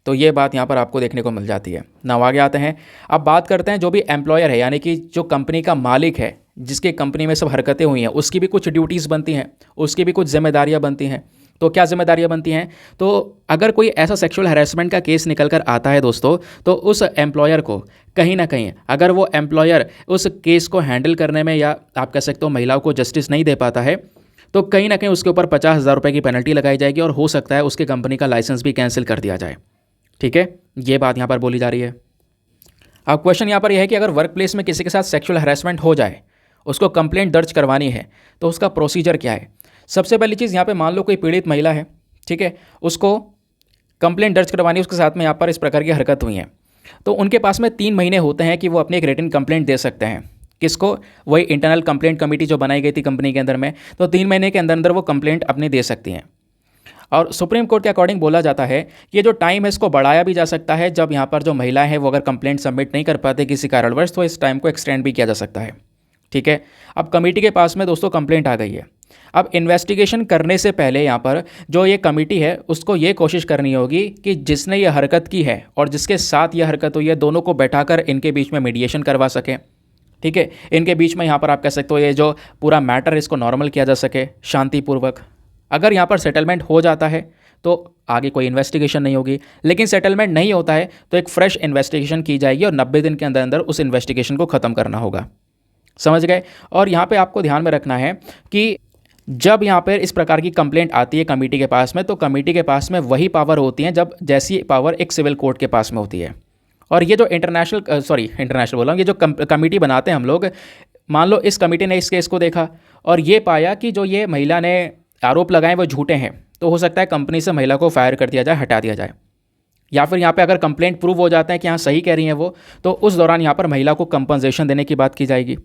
तो ये बात यहाँ पर आपको देखने को मिल जाती है। नाउ आगे आते हैं, अब बात करते हैं जो भी एम्प्लॉयर है, यानी कि जो कंपनी का मालिक है, जिसके कंपनी में सब हरकतें हुई हैं, उसकी भी कुछ ड्यूटीज़ बनती हैं, उसकी भी कुछ जिम्मेदारियाँ बनती हैं। तो क्या जिम्मेदारियां बनती हैं, तो अगर कोई ऐसा सेक्सुअल हैरेसमेंट का केस निकल कर आता है दोस्तों, तो उस एम्प्लॉयर को कहीं ना कहीं, अगर वो एम्प्लॉयर उस केस को हैंडल करने में, या आप कह सकते हो महिलाओं को जस्टिस नहीं दे पाता है, तो कहीं ना कहीं उसके ऊपर 50,000 रुपये की पेनल्टी लगाई जाएगी, और हो सकता है उसके कंपनी का लाइसेंस भी कैंसिल कर दिया जाए। ठीक है, ये बात यहाँ पर बोली जा रही है। अब क्वेश्चन यहाँ पर यह है कि अगर वर्क प्लेस में किसी के साथ सेक्सुअल हैरेसमेंट हो जाए, उसको कंप्लेंट दर्ज करवानी है, तो उसका प्रोसीजर क्या है। सबसे पहली चीज़, यहाँ पे मान लो कोई पीड़ित महिला है, ठीक है, उसको कंप्लेंट दर्ज करवानी है, उसके साथ में यहाँ पर इस प्रकार की हरकत हुई है, तो उनके पास में 3 महीने होते हैं कि वो अपनी एक रिटन कंप्लेंट दे सकते हैं। किसको, वही इंटरनल कंप्लेंट कमेटी जो बनाई गई थी कंपनी के अंदर में, तो 3 महीने के अंदर अंदर वो कंप्लेंट अपनी दे सकती हैं। और सुप्रीम कोर्ट के अकॉर्डिंग बोला जाता है कि ये जो टाइम है इसको बढ़ाया भी जा सकता है, जब यहाँ पर जो महिलाएं हैं वो अगर कंप्लेंट सबमिट नहीं कर पाते किसी कारणवश, तो इस टाइम को एक्सटेंड भी किया जा सकता है। ठीक है, अब कमेटी के पास में दोस्तों कंप्लेंट आ गई है। अब इन्वेस्टिगेशन करने से पहले यहाँ पर जो ये कमेटी है उसको ये कोशिश करनी होगी कि जिसने ये हरकत की है और जिसके साथ ये हरकत हुई है, दोनों को बैठाकर इनके बीच में मीडिएशन करवा सके। ठीक है, इनके बीच में यहाँ पर आप कह सकते हो ये जो पूरा मैटर इसको नॉर्मल किया जा सके शांतिपूर्वक। अगर यहाँ पर सेटलमेंट हो जाता है तो आगे कोई इन्वेस्टिगेशन नहीं होगी, लेकिन सेटलमेंट नहीं होता है तो एक फ्रेश इन्वेस्टिगेशन की जाएगी, और 90 दिन के अंदर अंदर उस इन्वेस्टिगेशन को ख़त्म करना होगा। समझ गए। और यहाँ पे आपको ध्यान में रखना है कि जब यहाँ पर इस प्रकार की कंप्लेंट आती है कमेटी के पास में, तो कमेटी के पास में वही पावर होती हैं जब जैसी पावर एक सिविल कोर्ट के पास में होती है। और ये जो इंटरनेशनल बोला हूँ, ये जो कमेटी बनाते हैं हम लोग, मान लो इस कमेटी ने इस केस को देखा और ये पाया कि जो ये महिला ने आरोप लगाए वो झूठे हैं, तो हो सकता है कंपनी से महिला को फायर कर दिया जाए, हटा दिया जाए। या फिर यहाँ पे अगर कंप्लेंट प्रूव हो जाता है कि हाँ सही कह रही हैं वो, तो उस दौरान यहाँ पर महिला को कंपनसेशन देने की बात की जाएगी।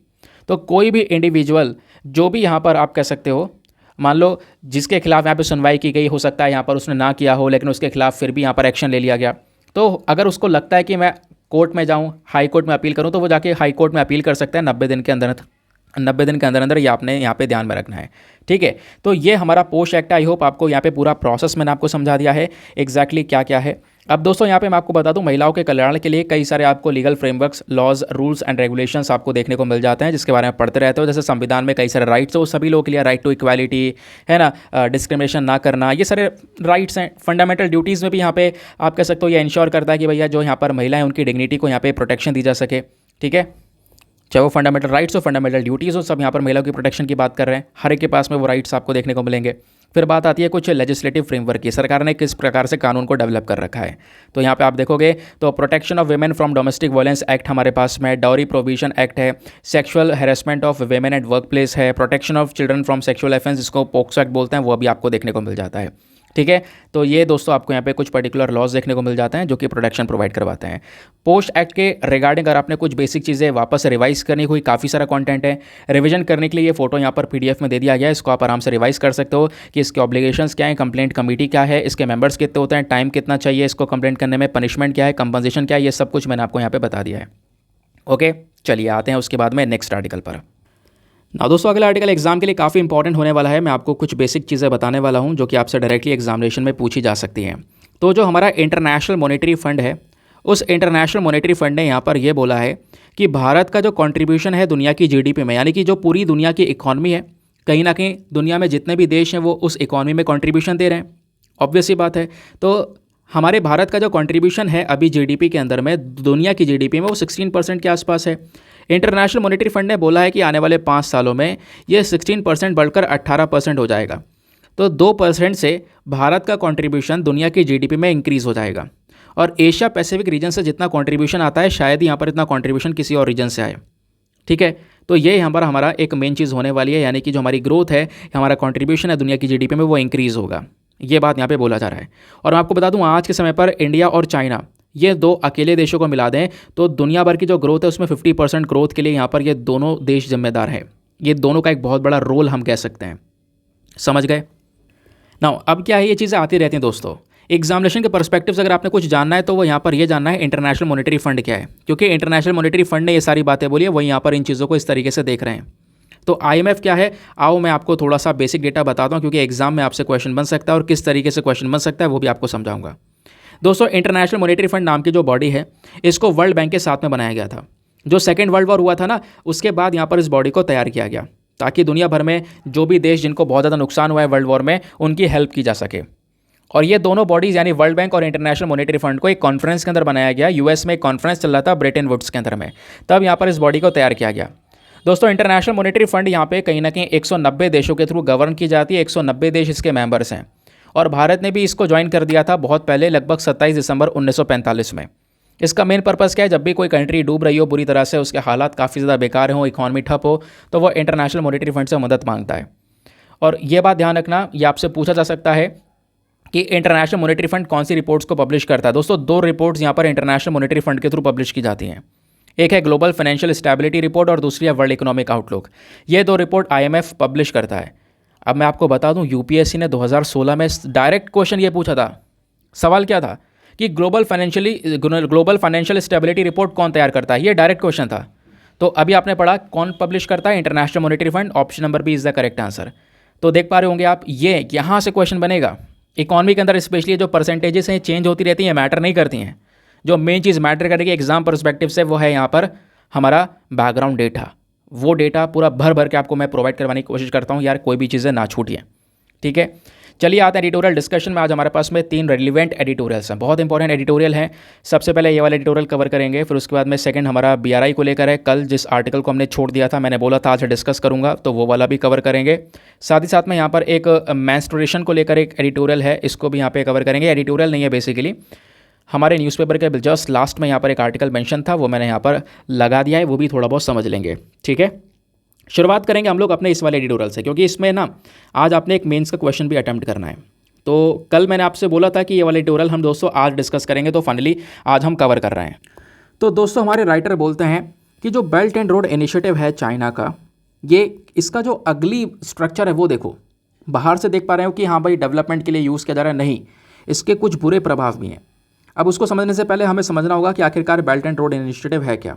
तो कोई भी इंडिविजुअल जो भी यहाँ पर आप कह सकते हो, मान लो जिसके खिलाफ यहाँ पे सुनवाई की गई, हो सकता है यहाँ पर उसने ना किया हो लेकिन उसके खिलाफ फिर भी यहाँ पर एक्शन ले लिया गया, तो अगर उसको लगता है कि मैं कोर्ट में जाऊँ, हाई कोर्ट में अपील करूँ, तो वो जाके हाई कोर्ट में अपील कर सकता है 90 दिन के अंदर अंदर ये आपने यहाँ पे ध्यान में रखना है। ठीक है, तो ये हमारा पोस्ट एक्ट, आई होप आपको यहाँ पे पूरा प्रोसेस मैंने आपको समझा दिया है एग्जैक्टली क्या क्या है। अब दोस्तों यहाँ पे मैं आपको बता दूं, महिलाओं के कल्याण के लिए कई सारे आपको legal frameworks, laws, rules and regulations आपको देखने को मिल जाते हैं, जिसके बारे में पढ़ते रहते हो। जैसे संविधान में कई सारे राइट्स हो सभी लोगों के लिए, राइट टू इक्वालिटी है ना, डिस्क्रिमिनेशन ना करना, ये सारे राइट्स हैं। फंडामेंटल ड्यूटीज़ में भी यहाँ पे आप कह सकते हो ये इंश्योर करता है कि भैया जो यहाँ पर महिलाएं उनकी डिग्निटी को यहाँ पे प्रोटेक्शन दी जा सके। ठीक है, चाहे वो फंडामेंटल राइट्स हो, फंडामेंटल ड्यूटीज़ हो, सब यहाँ पर महिलाओं की प्रोटेक्शन की बात कर रहे हैं। हर एक के पास में वो राइट्स आपको देखने को मिलेंगे। फिर बात आती है कुछ लेजिस्लेटिव फ्रेमवर्क की, सरकार ने किस प्रकार से कानून को डेवलप कर रखा है। तो यहाँ पे आप देखोगे तो protection of women from domestic violence act हमारे पास में, डाउरी प्रोविजन एक्ट है, sexual harassment of women at work place है, protection of children from sexual offence, जिसको पोक्सो एक्ट बोलते हैं, वो भी आपको देखने को मिल जाता है। ठीक है, तो ये दोस्तों आपको यहाँ पे कुछ पर्टिकुलर लॉज देखने को मिल जाते हैं जो कि प्रोटेक्शन प्रोवाइड करवाते हैं। पोस्ट एक्ट के रिगार्डिंग अगर आपने कुछ बेसिक चीज़ें वापस रिवाइज करनी हुई, काफ़ी सारा कंटेंट है, रिवीजन करने के लिए ये फोटो यहाँ पर पीडीएफ में दे दिया गया है, इसको आप आराम से रिवाइज कर सकते हो कि इसके ऑब्लिगेशंस क्या है, कंप्लेंट कमेटी क्या है, इसके मेंबर्स कितने होते हैं, टाइम कितना चाहिए इसको कंप्लेंट करने में, पनिशमेंट क्या है, कंपनसेशन क्या है, ये सब कुछ मैंने आपको यहाँ पर बता दिया है। ओके, चलिए आते हैं उसके बाद में नेक्स्ट आर्टिकल पर। ना दोस्तों, अगला आर्टिकल एग्जाम के लिए काफ़ी इंपॉर्टेंट होने वाला है। मैं आपको कुछ बेसिक चीज़ें बताने वाला हूं जो कि आपसे डायरेक्टली एग्जामिनेशन में पूछी जा सकती हैं। तो जो हमारा इंटरनेशनल मॉनेटरी फंड है, उस इंटरनेशनल मॉनेटरी फंड ने यहाँ पर यह बोला है कि भारत का जो कंट्रीब्यूशन है दुनिया की जीडीपी में, यानी कि जो पूरी दुनिया की इकॉनमी है, कहीं ना कहीं दुनिया में जितने भी देश हैं वो उस इकॉनमी में कंट्रीब्यूशन दे रहे हैं। ऑब्वियस सी बात है। तो हमारे भारत का जो कंट्रीब्यूशन है अभी जीडीपी के अंदर में, दुनिया की जीडीपी में, वो 16% के आसपास है। इंटरनेशनल मॉनेटरी फंड ने बोला है कि आने वाले 5 सालों में ये 16% बढ़कर 18% हो जाएगा। तो 2% से भारत का कंट्रीब्यूशन दुनिया की जीडीपी में इंक्रीज़ हो जाएगा। और एशिया पैसिफिक रीजन से जितना कंट्रीब्यूशन आता है, शायद यहाँ पर इतना कंट्रीब्यूशन किसी और रीजन से आए। ठीक है, तो ये यहाँ पर हमारा एक मेन चीज़ होने वाली है, यानी कि जो हमारी ग्रोथ है, हमारा कंट्रीब्यूशन है दुनिया की जीडीपी में, वो इंक्रीज़ होगा। ये बात यहाँ पे बोला जा रहा है। और मैं आपको बता दूँ, आज के समय पर इंडिया और चाइना, ये 2 अकेले देशों को मिला दें तो दुनिया भर की जो ग्रोथ है उसमें 50% ग्रोथ के लिए यहाँ पर ये दोनों देश जिम्मेदार हैं। ये दोनों का एक बहुत बड़ा रोल हम कह सकते हैं। समझ गए ना? अब क्या है, ये चीज़ें आती रहती हैं दोस्तों। एग्जामिनेशन के पर्सपेक्टिव से अगर आपने कुछ जानना है तो वो यहाँ पर ये जानना है इंटरनेशनल मॉनेटरी फंड क्या है, क्योंकि इंटरनेशनल मॉनेटरी फंड ने ये सारी बातें बोली है, वही यहाँ पर इन चीज़ों को इस तरीके से देख रहे हैं। तो IMF क्या है, आओ मैं आपको थोड़ा सा बेसिक डेटा बताता हूँ, क्योंकि एग्जाम में आपसे क्वेश्चन बन सकता है और किस तरीके से क्वेश्चन बन सकता है वो भी आपको समझाऊंगा। दोस्तों, इंटरनेशनल मॉनेटरी फंड नाम की जो बॉडी है, इसको वर्ल्ड बैंक के साथ में बनाया गया था। जो सेकेंड वर्ल्ड वॉर हुआ था ना, उसके बाद यहाँ पर इस बॉडी को तैयार किया गया ताकि दुनिया भर में जो भी देश जिनको बहुत ज़्यादा नुकसान हुआ है वर्ल्ड वॉर में, उनकी हेल्प की जा सके। और ये दोनों बॉडीज़ यानी वर्ल्ड बैंक और इंटरनेशनल मॉनेटरी फंड को एक कॉन्फ्रेंस के अंदर बनाया गया। US में एक कॉन्फ्रेंस चल रहा था ब्रेटन वुड्स के अंदर में, तब यहाँ पर इस बॉडी को तैयार किया गया। दोस्तों, इंटरनेशनल मॉनेटरी फंड यहाँ पे कहीं ना कहीं 190 देशों के थ्रू गवर्न की जाती है। 190 देश इसके मेंबर्स हैं और भारत ने भी इसको ज्वाइन कर दिया था बहुत पहले, लगभग 27 दिसंबर 1945 में। इसका मेन पर्पस क्या है, जब भी कोई कंट्री डूब रही हो बुरी तरह से, उसके हालात काफ़ी ज़्यादा बेकार हो, इकॉनमी ठप हो, तो वो इंटरनेशनल मॉनेटरी फंड से मदद मांगता है। और ये बात ध्यान रखना, ये आपसे पूछा जा सकता है कि इंटरनेशनल मॉनेटरी फंड कौन सी रिपोर्ट्स को पब्लिश करता है। दोस्तों, 2 रिपोर्ट्स यहाँ पर इंटरनेशनल मॉनेटरी फंड के थ्रू पब्लिश की जाती हैं। एक है ग्लोबल फाइनेंशियल स्टेबिलिटी रिपोर्ट और दूसरी है वर्ल्ड इकोनॉमिक आउटलुक। ये 2 रिपोर्ट IMF पब्लिश करता है। अब मैं आपको बता दूं, UPSC ने 2016 में डायरेक्ट क्वेश्चन ये पूछा था। सवाल क्या था कि ग्लोबल फाइनेंशियल स्टेबिलिटी रिपोर्ट कौन तैयार करता है, ये डायरेक्ट क्वेश्चन था। तो अभी आपने पढ़ा कौन पब्लिश करता है, international monetary fund. Option number B is the correct answer. तो देख पा रहे होंगे आप, ये यहाँ से क्वेश्चन बनेगा। इकॉनमी के अंदर स्पेशली जो परसेंटेजेस हैं चेंज होती रहती हैं, मैटर नहीं करती हैं। जो मेन चीज़ मैटर करेगी एग्जाम परस्पेक्टिव से, वो है यहाँ पर हमारा बैकग्राउंड डेटा। वो डेटा पूरा भर भर के आपको मैं प्रोवाइड करवाने की कोशिश करता हूँ यार, कोई भी चीज़ें ना छूटिए। ठीक है, चलिए आते हैं एडिटोरियल डिस्कशन में। आज हमारे पास में 3 रेलिवेंट एडिटोरियल्स हैं, बहुत इंपॉर्टेंट एडिटोरियल हैं। सबसे पहले ये वाला एडिटोरियल कवर करेंगे, फिर उसके बाद में सेकंड हमारा BRI को लेकर है। कल जिस आर्टिकल को हमने छोड़ दिया था, मैंने बोला था आज डिस्कस करूंगा, तो वो वाला भी कवर करेंगे। साथ ही साथ में यहाँ पर एक मेंस्ट्रुएशन को लेकर एक एडिटोरियल है, इसको भी यहाँ पे कवर करेंगे। एडिटोरियल नहीं है बेसिकली, हमारे न्यूज़पेपर के जस्ट लास्ट में यहाँ पर एक आर्टिकल मेंशन था, वो मैंने यहाँ पर लगा दिया है, वो भी थोड़ा बहुत समझ लेंगे। ठीक है, शुरुआत करेंगे हम लोग अपने इस वाले एडिटोरियल से, क्योंकि इसमें ना आज आपने एक मेंस का क्वेश्चन भी अटेम्प्ट करना है। तो कल मैंने आपसे बोला था कि ये वाला एडिटोरियल हम दोस्तों आज डिस्कस करेंगे, तो फाइनली आज हम कवर कर रहे हैं। तो दोस्तों, हमारे राइटर बोलते हैं कि जो बेल्ट एंड रोड इनिशिएटिव है चाइना का, ये इसका जो अगली स्ट्रक्चर है वो देखो। बाहर से देख पा रहे हो कि हाँ भाई डेवलपमेंट के लिए यूज़ किया जा रहा है, नहीं, इसके कुछ बुरे प्रभाव भी हैं। अब उसको समझने से पहले हमें समझना होगा कि आखिरकार बेल्ट एंड रोड इनिशिएटिव है क्या।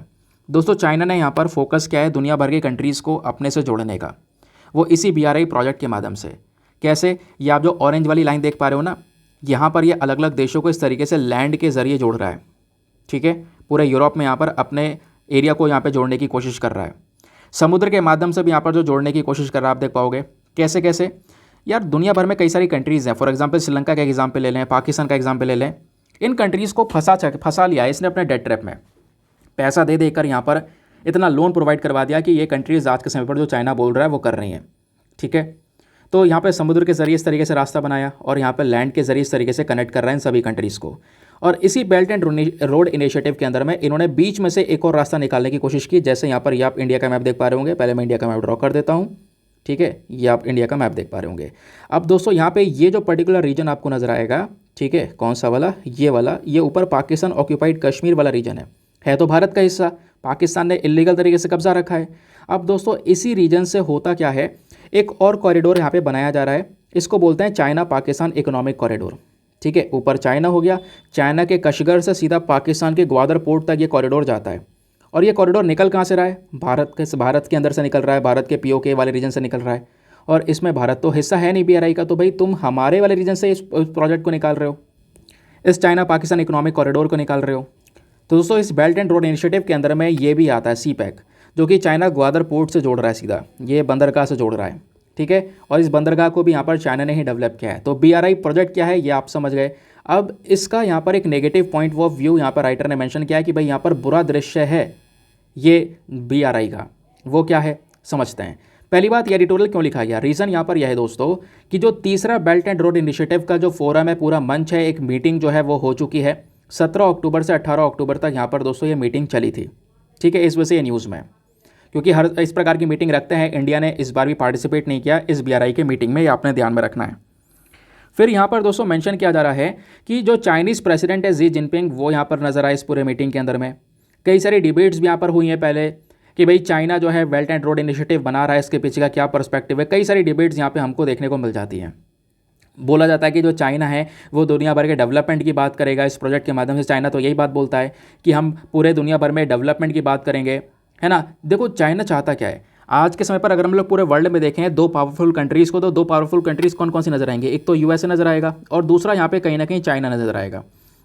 दोस्तों, चाइना ने यहाँ पर फोकस किया है दुनिया भर के कंट्रीज़ को अपने से जोड़ने का, वो इसी BRI प्रोजेक्ट के माध्यम से। कैसे, ये आप जो ऑरेंज वाली लाइन देख पा रहे हो ना, यहाँ पर ये अलग अलग देशों को इस तरीके से लैंड के ज़रिए जोड़ रहा है। ठीक है, पूरे यूरोप में यहाँ पर अपने एरिया को यहाँ पर जोड़ने की कोशिश कर रहा है। समुद्र के माध्यम से भी यहाँ पर जो जोड़ने की कोशिश कर रहा है, आप देख पाओगे। कैसे कैसे यार, दुनिया भर में कई सारी कंट्रीज़ हैं। फॉर एग्जाम्पल श्रीलंका का एग्जाम्पल ले लें, पाकिस्तान का एग्जाम्पल ले लें। इन कंट्रीज़ को फंसा लिया है इसने अपने डेट ट्रैप में। पैसा दे देकर यहाँ पर इतना लोन प्रोवाइड करवा दिया कि ये कंट्रीज़ आज के समय पर जो चाइना बोल रहा है वो कर रही हैं। ठीक है, तो यहाँ पे समुद्र के ज़रिए इस तरीके से रास्ता बनाया और यहाँ पे लैंड के ज़रिए इस तरीके से कनेक्ट कर रहे हैं इन सभी कंट्रीज़ को। और इसी बेल्ट एंड रोड इनिशिएटिव के अंदर में इन्होंने बीच में से एक और रास्ता निकालने की कोशिश की। जैसे यहाँ पर ये आप इंडिया का मैप देख पा रहे होंगे, पहले मैं इंडिया का मैप ड्रॉ कर देता हूँ। ठीक है, ये आप इंडिया का मैप देख पा रहे होंगे। अब दोस्तों, यहाँ पे ये जो पर्टिकुलर रीजन आपको नजर आएगा, ठीक है, कौन सा वाला, ये वाला, ये ऊपर पाकिस्तान ऑक्यूपाइड कश्मीर वाला रीजन है तो भारत का हिस्सा। पाकिस्तान ने इलीगल तरीके से कब्जा रखा है। अब दोस्तों, इसी रीजन से होता क्या है, एक और कॉरिडोर यहाँ पे बनाया जा रहा है, इसको बोलते हैं चाइना पाकिस्तान इकोनॉमिक कॉरिडोर। ठीक है, ऊपर चाइना हो गया, चाइना के कशगर से सीधा पाकिस्तान के ग्वादर पोर्ट तक ये कॉरिडोर जाता है और ये कॉरिडोर निकल कहाँ से रहा है? भारत के अंदर से निकल रहा है, भारत के पीओके वाले रीजन से निकल रहा है। और इसमें भारत तो हिस्सा है नहीं बीआरआई का, तो भाई तुम हमारे वाले रीजन से इस प्रोजेक्ट को निकाल रहे हो, इस चाइना पाकिस्तान इकोनॉमिक कॉरिडोर को निकाल रहे हो। तो दोस्तों इस बेल्ट एंड रोड इनिशिएटिव के अंदर में ये भी आता है सीपैक, जो कि चाइना ग्वादर पोर्ट से जोड़ रहा है, सीधा ये बंदरगाह से जोड़ रहा है, ठीक है। और इस बंदरगाह को भी यहाँ पर चाइना ने ही डेवलप किया है। तो बीआरआई प्रोजेक्ट क्या है ये आप समझ गए। अब इसका यहाँ पर एक नेगेटिव पॉइंट ऑफ व्यू यहाँ पर राइटर ने मेंशन किया है कि भाई यहाँ पर बुरा दृश्य है ये बीआरआई का, वो क्या है समझते हैं। पहली बात, ये एडिटोरियल क्यों लिखा गया, रीज़न यहाँ पर यह है दोस्तों कि जो तीसरा बेल्ट एंड रोड इनिशिएटिव का जो फोरम है, पूरा मंच है, एक मीटिंग जो है वो हो चुकी है 17 अक्टूबर से 18 अक्टूबर तक यहाँ पर दोस्तों ये मीटिंग चली थी, ठीक है। इस वजह से ये न्यूज़ में, क्योंकि हर इस प्रकार की मीटिंग रखते हैं, इंडिया ने इस बार भी पार्टिसिपेट नहीं किया इस बीआरआई के मीटिंग में, ये आपने ध्यान में रखना है। फिर यहाँ पर दोस्तों मेंशन किया जा रहा है कि जो चाइनीज़ प्रेसिडेंट है जी जिनपिंग, वो यहाँ पर नजर आए इस पूरे मीटिंग के अंदर में। कई सारी डिबेट्स भी यहाँ पर हुई हैं पहले कि भाई चाइना जो है बेल्ट एंड रोड इनिशिएटिव बना रहा है, इसके पीछे का क्या पर्सपेक्टिव है। कई सारी डिबेट्स यहाँ पे हमको देखने को मिल जाती हैं। बोला जाता है कि जो चाइना है वो दुनिया भर के डेवलपमेंट की बात करेगा इस प्रोजेक्ट के माध्यम से। चाइना तो यही बात बोलता है कि हम पूरे दुनिया भर में डेवलपमेंट की बात करेंगे, है ना। देखो चाइना चाहता क्या है आज के समय पर, अगर हम लोग पूरे वर्ल्ड में देखें दो पावरफुल कंट्रीज़ को, तो दो पावरफुल कंट्रीज़ कौन कौन सी नजर आएंगे? एक तो यूएसए नजर आएगा और दूसरा यहाँ पे कहीं ना कहीं चाइना नजर आएगा।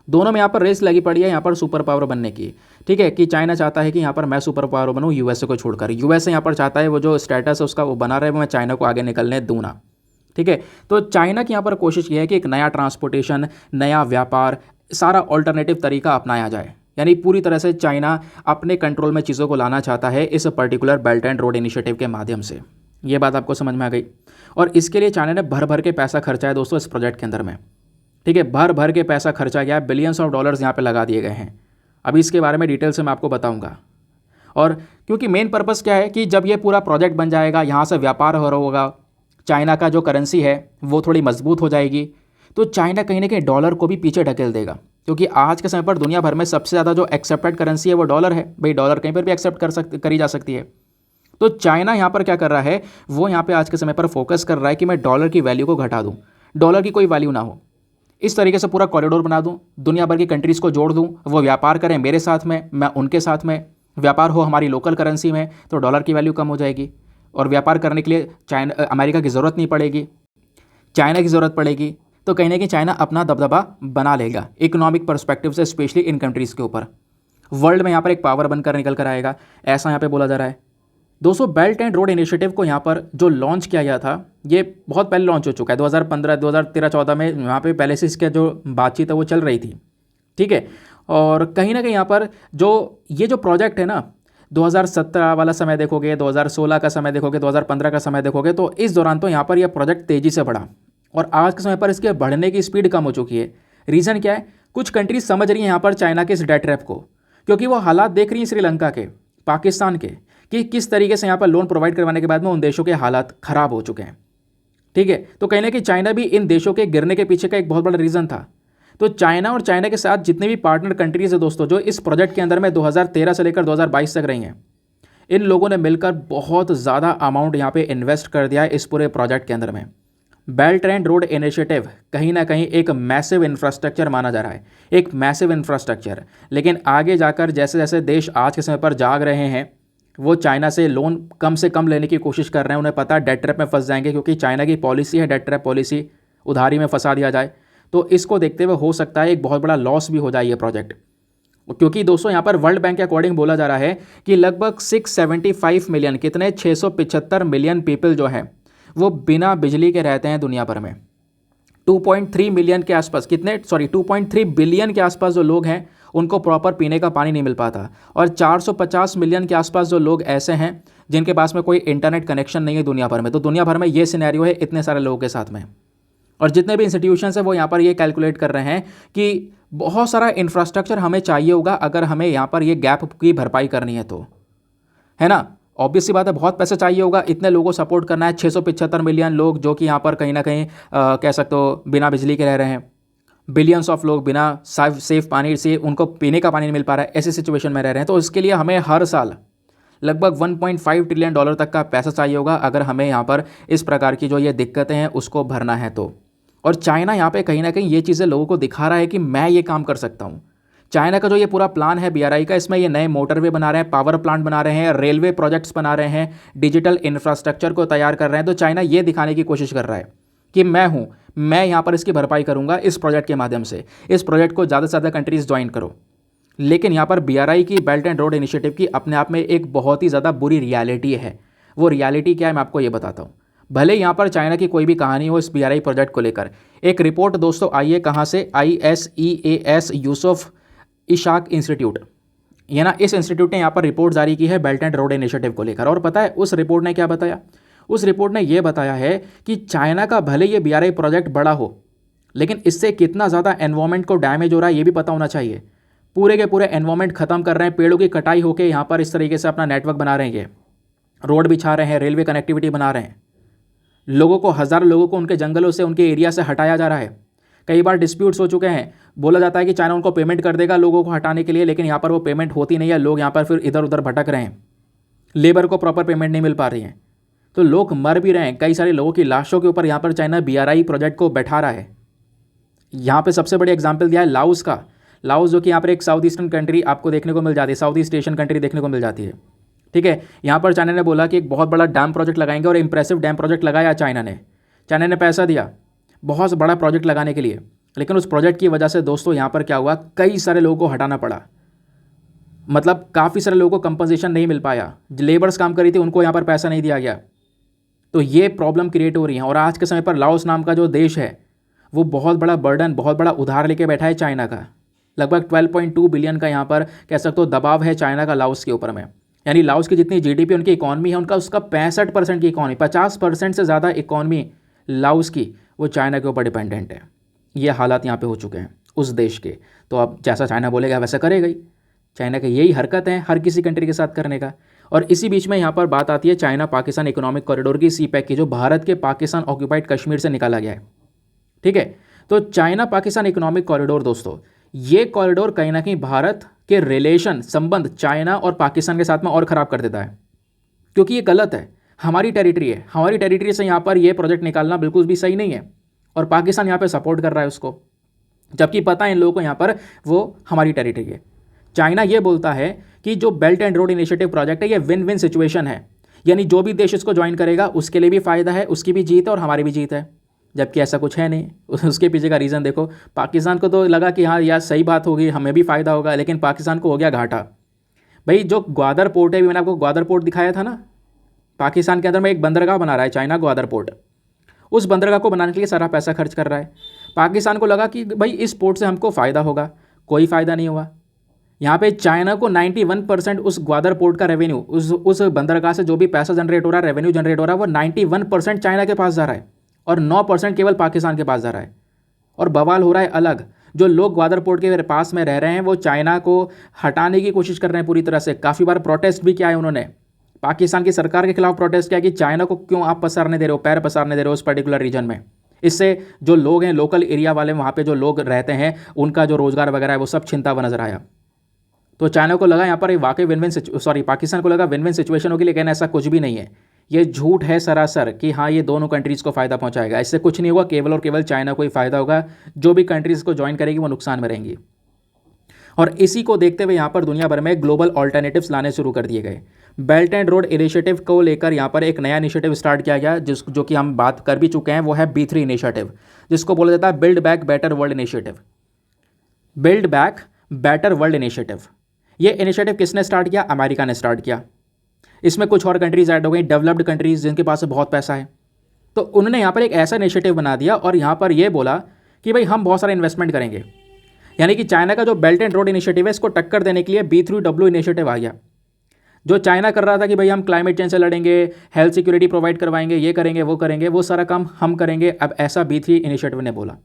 दोनों में यहाँ पर रेस लगी पड़ी है यहाँ पर सुपर पावर बनने की, ठीक है। कि चाइना चाहता है कि यहाँ पर मैं सुपर पावर बनूँ यूएसए को छोड़कर, यूएसए यहाँ पर चाहता है वो जो स्टेटस है उसका वो बना रहे, वो मैं चाइना को आगे निकलने दूँ ना, ठीक है। तो चाइना की यहाँ पर कोशिश ये है कि एक नया ट्रांसपोर्टेशन, नया व्यापार, सारा ऑल्टरनेटिव तरीका अपनाया जाए, यानी पूरी तरह से चाइना अपने कंट्रोल में चीज़ों को लाना चाहता है इस particular belt and road initiative के माध्यम से। ये बात आपको समझ में आ गई। और इसके लिए चाइना ने भर भर के पैसा खर्चा है दोस्तों इस प्रोजेक्ट के अंदर में, ठीक है। भर भर के पैसा खर्चा गया है, बिलियंस ऑफ डॉलर्स यहाँ पे लगा दिए गए हैं। अभी इसके बारे में डिटेल से मैं आपको बताऊंगा। और क्योंकि मेन पर्पस क्या है कि जब ये पूरा प्रोजेक्ट बन जाएगा, यहाँ से व्यापार हो रहा होगा, चाइना का जो करेंसी है वो थोड़ी मजबूत हो जाएगी, तो चाइना कहीं ना कहीं डॉलर को भी पीछे ढकेल देगा। क्योंकि आज के समय पर दुनिया भर में सबसे ज़्यादा जो एक्सेप्टेड करेंसी है वो डॉलर है। भाई डॉलर कहीं पर भी एक्सेप्ट करी जा सकती है। तो चाइना यहाँ पर क्या कर रहा है, वो यहाँ पर आज के समय पर फोकस कर रहा है कि मैं डॉलर की वैल्यू को घटा दूँ, डॉलर की कोई वैल्यू ना हो, इस तरीके से पूरा कॉरिडोर बना दूं, दुनिया भर की कंट्रीज़ को जोड़ दूं, वो व्यापार करें मेरे साथ में, मैं उनके साथ में, व्यापार हो हमारी लोकल करेंसी में, तो डॉलर की वैल्यू कम हो जाएगी और व्यापार करने के लिए अमेरिका की ज़रूरत नहीं पड़ेगी, चाइना की ज़रूरत पड़ेगी। तो कहीं ना कहीं चाइना अपना दबदबा बना लेगा इकोनॉमिक पर्सपेक्टिव से, स्पेशली इन कंट्रीज़ के ऊपर। वर्ल्ड में यहाँ पर एक पावर बनकर निकल कर आएगा, ऐसा यहाँ पर बोला जा रहा है। दोस्तों बेल्ट एंड रोड इनिशिएटिव को यहाँ पर जो लॉन्च किया गया था, ये बहुत पहले लॉन्च हो चुका है, 2015 2013 14 में यहाँ पे पहले से इसका जो बातचीत है वो चल रही थी, ठीक है। और कहीं ना कहीं यहाँ पर जो ये जो प्रोजेक्ट है ना, 2017 वाला समय देखोगे, 2016 का समय देखोगे, 2015 का समय देखोगे, तो इस दौरान तो यहाँ पर यह प्रोजेक्ट तेज़ी से बढ़ा और आज के समय पर इसके बढ़ने की स्पीड कम हो चुकी है। रीज़न क्या है? कुछ कंट्रीज समझ रही हैं यहाँ पर चाइना के इस डेट ट्रैप को, क्योंकि वो हालात देख रही हैं श्रीलंका के, पाकिस्तान के, कि किस तरीके से यहाँ पर लोन प्रोवाइड करवाने के बाद में उन देशों के हालात ख़राब हो चुके हैं, ठीक है। तो कहीं ना कहीं चाइना भी इन देशों के गिरने के पीछे का एक बहुत बड़ा रीज़न था। तो चाइना और चाइना के साथ जितने भी पार्टनर कंट्रीज है दोस्तों, जो इस प्रोजेक्ट के अंदर में 2013 से लेकर 2022 तक रही हैं, इन लोगों ने मिलकर बहुत ज़्यादा अमाउंट यहाँ पे इन्वेस्ट कर दिया है इस पूरे प्रोजेक्ट के अंदर में। बेल्ट एंड रोड इनिशिएटिव कहीं ना कहीं एक मैसिव इंफ्रास्ट्रक्चर माना जा रहा है, एक मैसिव इंफ्रास्ट्रक्चर। लेकिन आगे जाकर जैसे जैसे देश आज के समय पर जाग रहे हैं, वो चाइना से लोन कम से कम लेने की कोशिश कर रहे हैं। उन्हें पता है डेट ट्रैप में फंस जाएंगे, क्योंकि चाइना की पॉलिसी है डेट ट्रैप पॉलिसी, उधारी में फंसा दिया जाए। तो इसको देखते हुए हो सकता है एक बहुत बड़ा लॉस भी हो जाए ये प्रोजेक्ट, क्योंकि दोस्तों यहाँ पर वर्ल्ड बैंक के अकॉर्डिंग बोला जा रहा है कि लगभग 675 मिलियन, कितने 675 मिलियन पीपल जो हैं वो बिना बिजली के रहते हैं दुनिया भर में। 2.3 मिलियन के आसपास, 2.3 बिलियन के आसपास जो लोग हैं उनको प्रॉपर पीने का पानी नहीं मिल पाता, और 450 मिलियन के आसपास जो लोग ऐसे हैं जिनके पास में कोई इंटरनेट कनेक्शन नहीं है दुनिया भर में। तो दुनिया भर में ये सिनेरियो है इतने सारे लोगों के साथ में। और जितने भी इंस्टीट्यूशंस हैं वो यहाँ पर ये कैलकुलेट कर रहे हैं कि बहुत सारा इंफ्रास्ट्रक्चर हमें चाहिए होगा अगर हमें यहाँ पर ये गैप की भरपाई करनी है, तो है ना। ऑब्वियस सी बात है, बहुत पैसा चाहिए होगा, इतने लोगों को सपोर्ट करना है। 675 मिलियन लोग जो कि यहाँ पर कहीं ना कहीं कह सकते हो बिना बिजली के रह रहे हैं, बिलियंस ऑफ लोग बिना सेफ पानी से, उनको पीने का पानी नहीं मिल पा रहा है, ऐसी सिचुएशन में रह रहे हैं। तो इसके लिए हमें हर साल लगभग 1.5 ट्रिलियन डॉलर तक का पैसा चाहिए होगा अगर हमें यहाँ पर इस प्रकार की जो ये दिक्कतें हैं उसको भरना है तो। और चाइना यहाँ पे कहीं ना कहीं ये चीज़ें लोगों को दिखा रहा है कि मैं ये काम कर सकता हूँ। चाइना का जो ये पूरा प्लान है BRI का, इसमें ये नए मोटरवे बना रहे हैं, पावर प्लांट बना रहे हैं, रेलवे प्रोजेक्ट्स बना रहे हैं, डिजिटल इंफ्रास्ट्रक्चर को तैयार कर रहे हैं। तो चाइना ये दिखाने की कोशिश कर रहा है कि मैं यहाँ पर इसकी भरपाई करूँगा इस प्रोजेक्ट के माध्यम से। इस प्रोजेक्ट को ज़्यादा से ज़्यादा कंट्रीज़ ज्वाइन करो। लेकिन यहाँ पर BRI की बेल्ट एंड रोड इनिशिएटिव की अपने आप में एक बहुत ही ज़्यादा बुरी रियलिटी है। वो रियलिटी क्या है मैं आपको ये बताता हूँ। भले यहाँ पर चाइना की कोई भी कहानी हो इस BRI प्रोजेक्ट को लेकर, एक रिपोर्ट दोस्तों आई है कहाँ से, ISEAS यूसुफ इशाक इंस्टीट्यूट, ये ना इस इंस्टीट्यूट ने यहाँ पर रिपोर्ट जारी की है बेल्ट एंड रोड इनिशिएटिव को लेकर। और पता है उस रिपोर्ट ने क्या बताया? उस रिपोर्ट ने यह बताया है कि चाइना का भले ये BRI प्रोजेक्ट बड़ा हो, लेकिन इससे कितना ज़्यादा एनवायरमेंट को डैमेज हो रहा है ये भी पता होना चाहिए। पूरे के पूरे एनवायरमेंट खत्म कर रहे हैं, पेड़ों की कटाई होकर यहाँ पर इस तरीके से अपना नेटवर्क बना रहे हैं, ये रोड बिछा रहे हैं, रेलवे कनेक्टिविटी बना रहे हैं, लोगों को, हज़ारों लोगों को उनके जंगलों से, उनके एरिया से हटाया जा रहा है। कई बार डिस्प्यूट्स हो चुके हैं, बोला जाता है कि चाइना उनको पेमेंट कर देगा लोगों को हटाने के लिए, लेकिन यहाँ पर वो पेमेंट होती नहीं है। लोग यहाँ पर फिर इधर उधर भटक रहे हैं, लेबर को प्रॉपर पेमेंट नहीं मिल पा रही है, तो लोग मर भी रहे हैं। कई सारे लोगों की लाशों के ऊपर यहाँ पर चाइना BRI प्रोजेक्ट को बैठा रहा है। यहाँ पे सबसे बड़ी एग्जाम्पल दिया है लाओस का। लाओस जो कि यहाँ पर एक साउथ ईस्टर्न कंट्री आपको देखने को मिल जाती है, साउथ ईस्ट एशियन कंट्री देखने को मिल जाती है, ठीक है। यहाँ पर चाइना ने बोला कि एक बहुत बड़ा डैम प्रोजेक्ट लगाएंगे, और इंप्रेसिव डैम प्रोजेक्ट लगाया चाइना ने पैसा दिया बहुत बड़ा प्रोजेक्ट लगाने के लिए। लेकिन उस प्रोजेक्ट की वजह से दोस्तों यहाँ पर क्या हुआ, कई सारे लोगों को हटाना पड़ा। मतलब काफ़ी सारे लोगों को कंपनसेशन नहीं मिल पाया, लेबर्स काम करी थी उनको यहाँ पर पैसा नहीं दिया गया। तो ये प्रॉब्लम क्रिएट हो रही है। और आज के समय पर लाओस नाम का जो देश है वो बहुत बड़ा बर्डन, बहुत बड़ा उधार लेके बैठा है चाइना का। लगभग 12.2 बिलियन का यहाँ पर कह सकते हो दबाव है चाइना का लाओस के ऊपर में। यानी लाओस की जितनी GDP उनकी इकॉनमी है, उनका उसका 65% की इकॉनमी, 50% से ज़्यादा इकॉनमी लाओस की वो चाइना के ऊपर डिपेंडेंट है। ये हालात यहाँ पे हो चुके हैं उस देश के। तो अब जैसा चाइना बोलेगा वैसा करेगा ही। चाइना की यही हरकत है हर किसी कंट्री के साथ करने का। और इसी बीच में यहाँ पर बात आती है चाइना पाकिस्तान इकोनॉमिक कॉरिडोर की, CPEC की, जो भारत के पाकिस्तान ऑक्यूपाइड कश्मीर से निकाला गया है, ठीक है। तो चाइना पाकिस्तान इकोनॉमिक कॉरिडोर दोस्तों, ये कॉरिडोर कहीं ना कहीं भारत के रिलेशन, संबंध चाइना और पाकिस्तान के साथ में और ख़राब कर देता है, क्योंकि ये गलत है, हमारी टेरिटरी है, हमारी टेरिटरी से यहाँ पर ये प्रोजेक्ट निकालना बिल्कुल भी सही नहीं है। और पाकिस्तान यहाँ पे सपोर्ट कर रहा है उसको, जबकि पता है इन लोगों को यहाँ पर वो हमारी टेरिटरी है। चाइना ये बोलता है कि जो belt and road initiative project है ये विन विन सिचुएशन है, यानी जो भी देश इसको ज्वाइन करेगा उसके लिए भी फ़ायदा है, उसकी भी जीत है और हमारी भी जीत है। जबकि ऐसा कुछ है नहीं। उसके पीछे का रीज़न देखो, पाकिस्तान को तो लगा कि हाँ यार सही बात होगी, हमें भी फ़ायदा होगा, लेकिन पाकिस्तान को हो गया घाटा। भाई जो ग्वादर पोर्ट है, मैंने आपको ग्वादर पोर्ट दिखाया था ना, पाकिस्तान के अंदर में एक बंदरगाह बना रहा है चाइना, ग्वादर पोर्ट। उस बंदरगाह को बनाने के लिए सारा पैसा खर्च कर रहा है। पाकिस्तान को लगा कि भाई इस पोर्ट से हमको फ़ायदा होगा, कोई फ़ायदा नहीं हुआ। यहाँ पे चाइना को 91% उस ग्वादर पोर्ट का रेवेन्यू, उस बंदरगाह से जो भी पैसा जनरेट हो रहा है, रेवेन्यू जनरेट हो रहा है, वो 91% चाइना के पास जा रहा है और 9% केवल पाकिस्तान के पास जा रहा है। और बवाल हो रहा है अलग, जो लोग ग्वादर पोर्ट के पास में रह रहे हैं वो चाइना को हटाने की कोशिश कर रहे हैं पूरी तरह से। काफ़ी बार प्रोटेस्ट भी किया है उन्होंने, पाकिस्तान की सरकार के खिलाफ प्रोटेस्ट किया कि चाइना को क्यों आप पसारने दे रहे हो, पैर पसारने दे रहे हो उस पर्टिकुलर रीजन में। इससे जो लोग हैं, लोकल एरिया वाले वहाँ पे जो लोग रहते हैं, उनका जो रोज़गार वगैरह है वो सब छिनता हुआ नजर आया। तो चाइना को लगा यहाँ पर वाकई विन विन पाकिस्तान को लगा विन विन सिचुएशन होगी, लेकिन ऐसा कुछ भी नहीं है। ये झूठ है सरासर कि हाँ ये दोनों कंट्रीज़ को फ़ायदा पहुँचाएगा। इससे कुछ नहीं होगा, केवल और केवल चाइना को ही फ़ायदा होगा। जो भी कंट्रीज़ को ज्वाइन करेगी वो नुकसान में रहेंगी। और इसी को देखते हुए यहाँ पर दुनिया भर में ग्लोबल ऑल्टरनेटिव्स लाने शुरू कर दिए गए। बेल्ट एंड रोड इनिशिएटिव को लेकर यहाँ पर एक नया इनिशिएटिव स्टार्ट किया गया, जो कि हम बात कर भी चुके हैं, वो है B3 इनिशिएटिव, जिसको बोला जाता है build back better world initiative. Build back better world initiative, ये इनिशिएटिव किसने स्टार्ट किया? अमेरिका ने स्टार्ट किया। इसमें कुछ और कंट्रीज़ ऐड हो गई, डेवलप्ड कंट्रीज़ जिनके पास बहुत पैसा है। तो उन्होंने यहाँ पर एक ऐसा इनिशिएटिव बना दिया और यहाँ पर ये बोला कि भाई हम बहुत सारा इन्वेस्टमेंट करेंगे। यानी कि चाइना का जो बेल्ट एंड रोड इनिशिएटिव है, इसको टक्कर देने के लिए B3W इनिशिएटिव आ गया। जो चाइना कर रहा था कि भाई हम क्लाइमेट चेंज से लड़ेंगे, हेल्थ सिक्योरिटी प्रोवाइड करवाएंगे, ये करेंगे वो करेंगे, वो सारा काम हम करेंगे, अब ऐसा B3 इनिशिएटिव ने बोला।